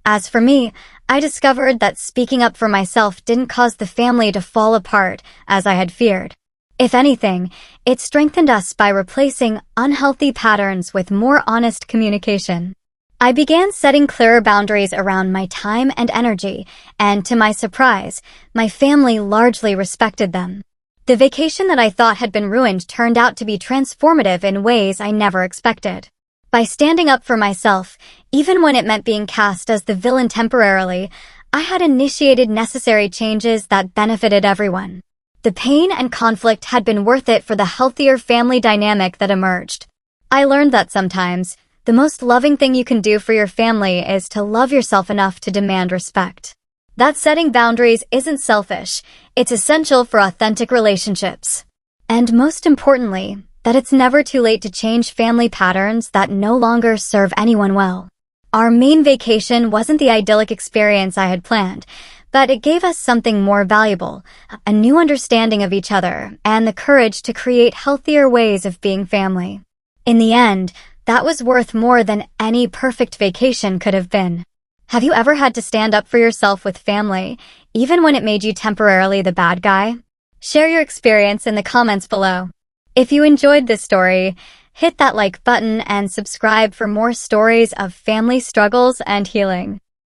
S1: As for me, I discovered that speaking up for myself didn't cause the family to fall apart, as I had feared. If anything, it strengthened us by replacing unhealthy patterns with more honest communication. I began setting clearer boundaries around my time and energy, and to my surprise, my family largely respected them. The vacation that I thought had been ruined turned out to be transformative in ways I never expected. By standing up for myself, even when it meant being cast as the villain temporarily, I had initiated necessary changes that benefited everyone. The pain and conflict had been worth it for the healthier family dynamic that emerged. I learned that sometimes, the most loving thing you can do for your family is to love yourself enough to demand respect. That setting boundaries isn't selfish, it's essential for authentic relationships. And most importantly, that it's never too late to change family patterns that no longer serve anyone well. Our main vacation wasn't the idyllic experience I had planned, but it gave us something more valuable, a new understanding of each other, and the courage to create healthier ways of being family. In the end, that was worth more than any perfect vacation could have been. Have you ever had to stand up for yourself with family, even when it made you temporarily the bad guy? Share your experience in the comments below. If you enjoyed this story, hit that like button and subscribe for more stories of family struggles and healing.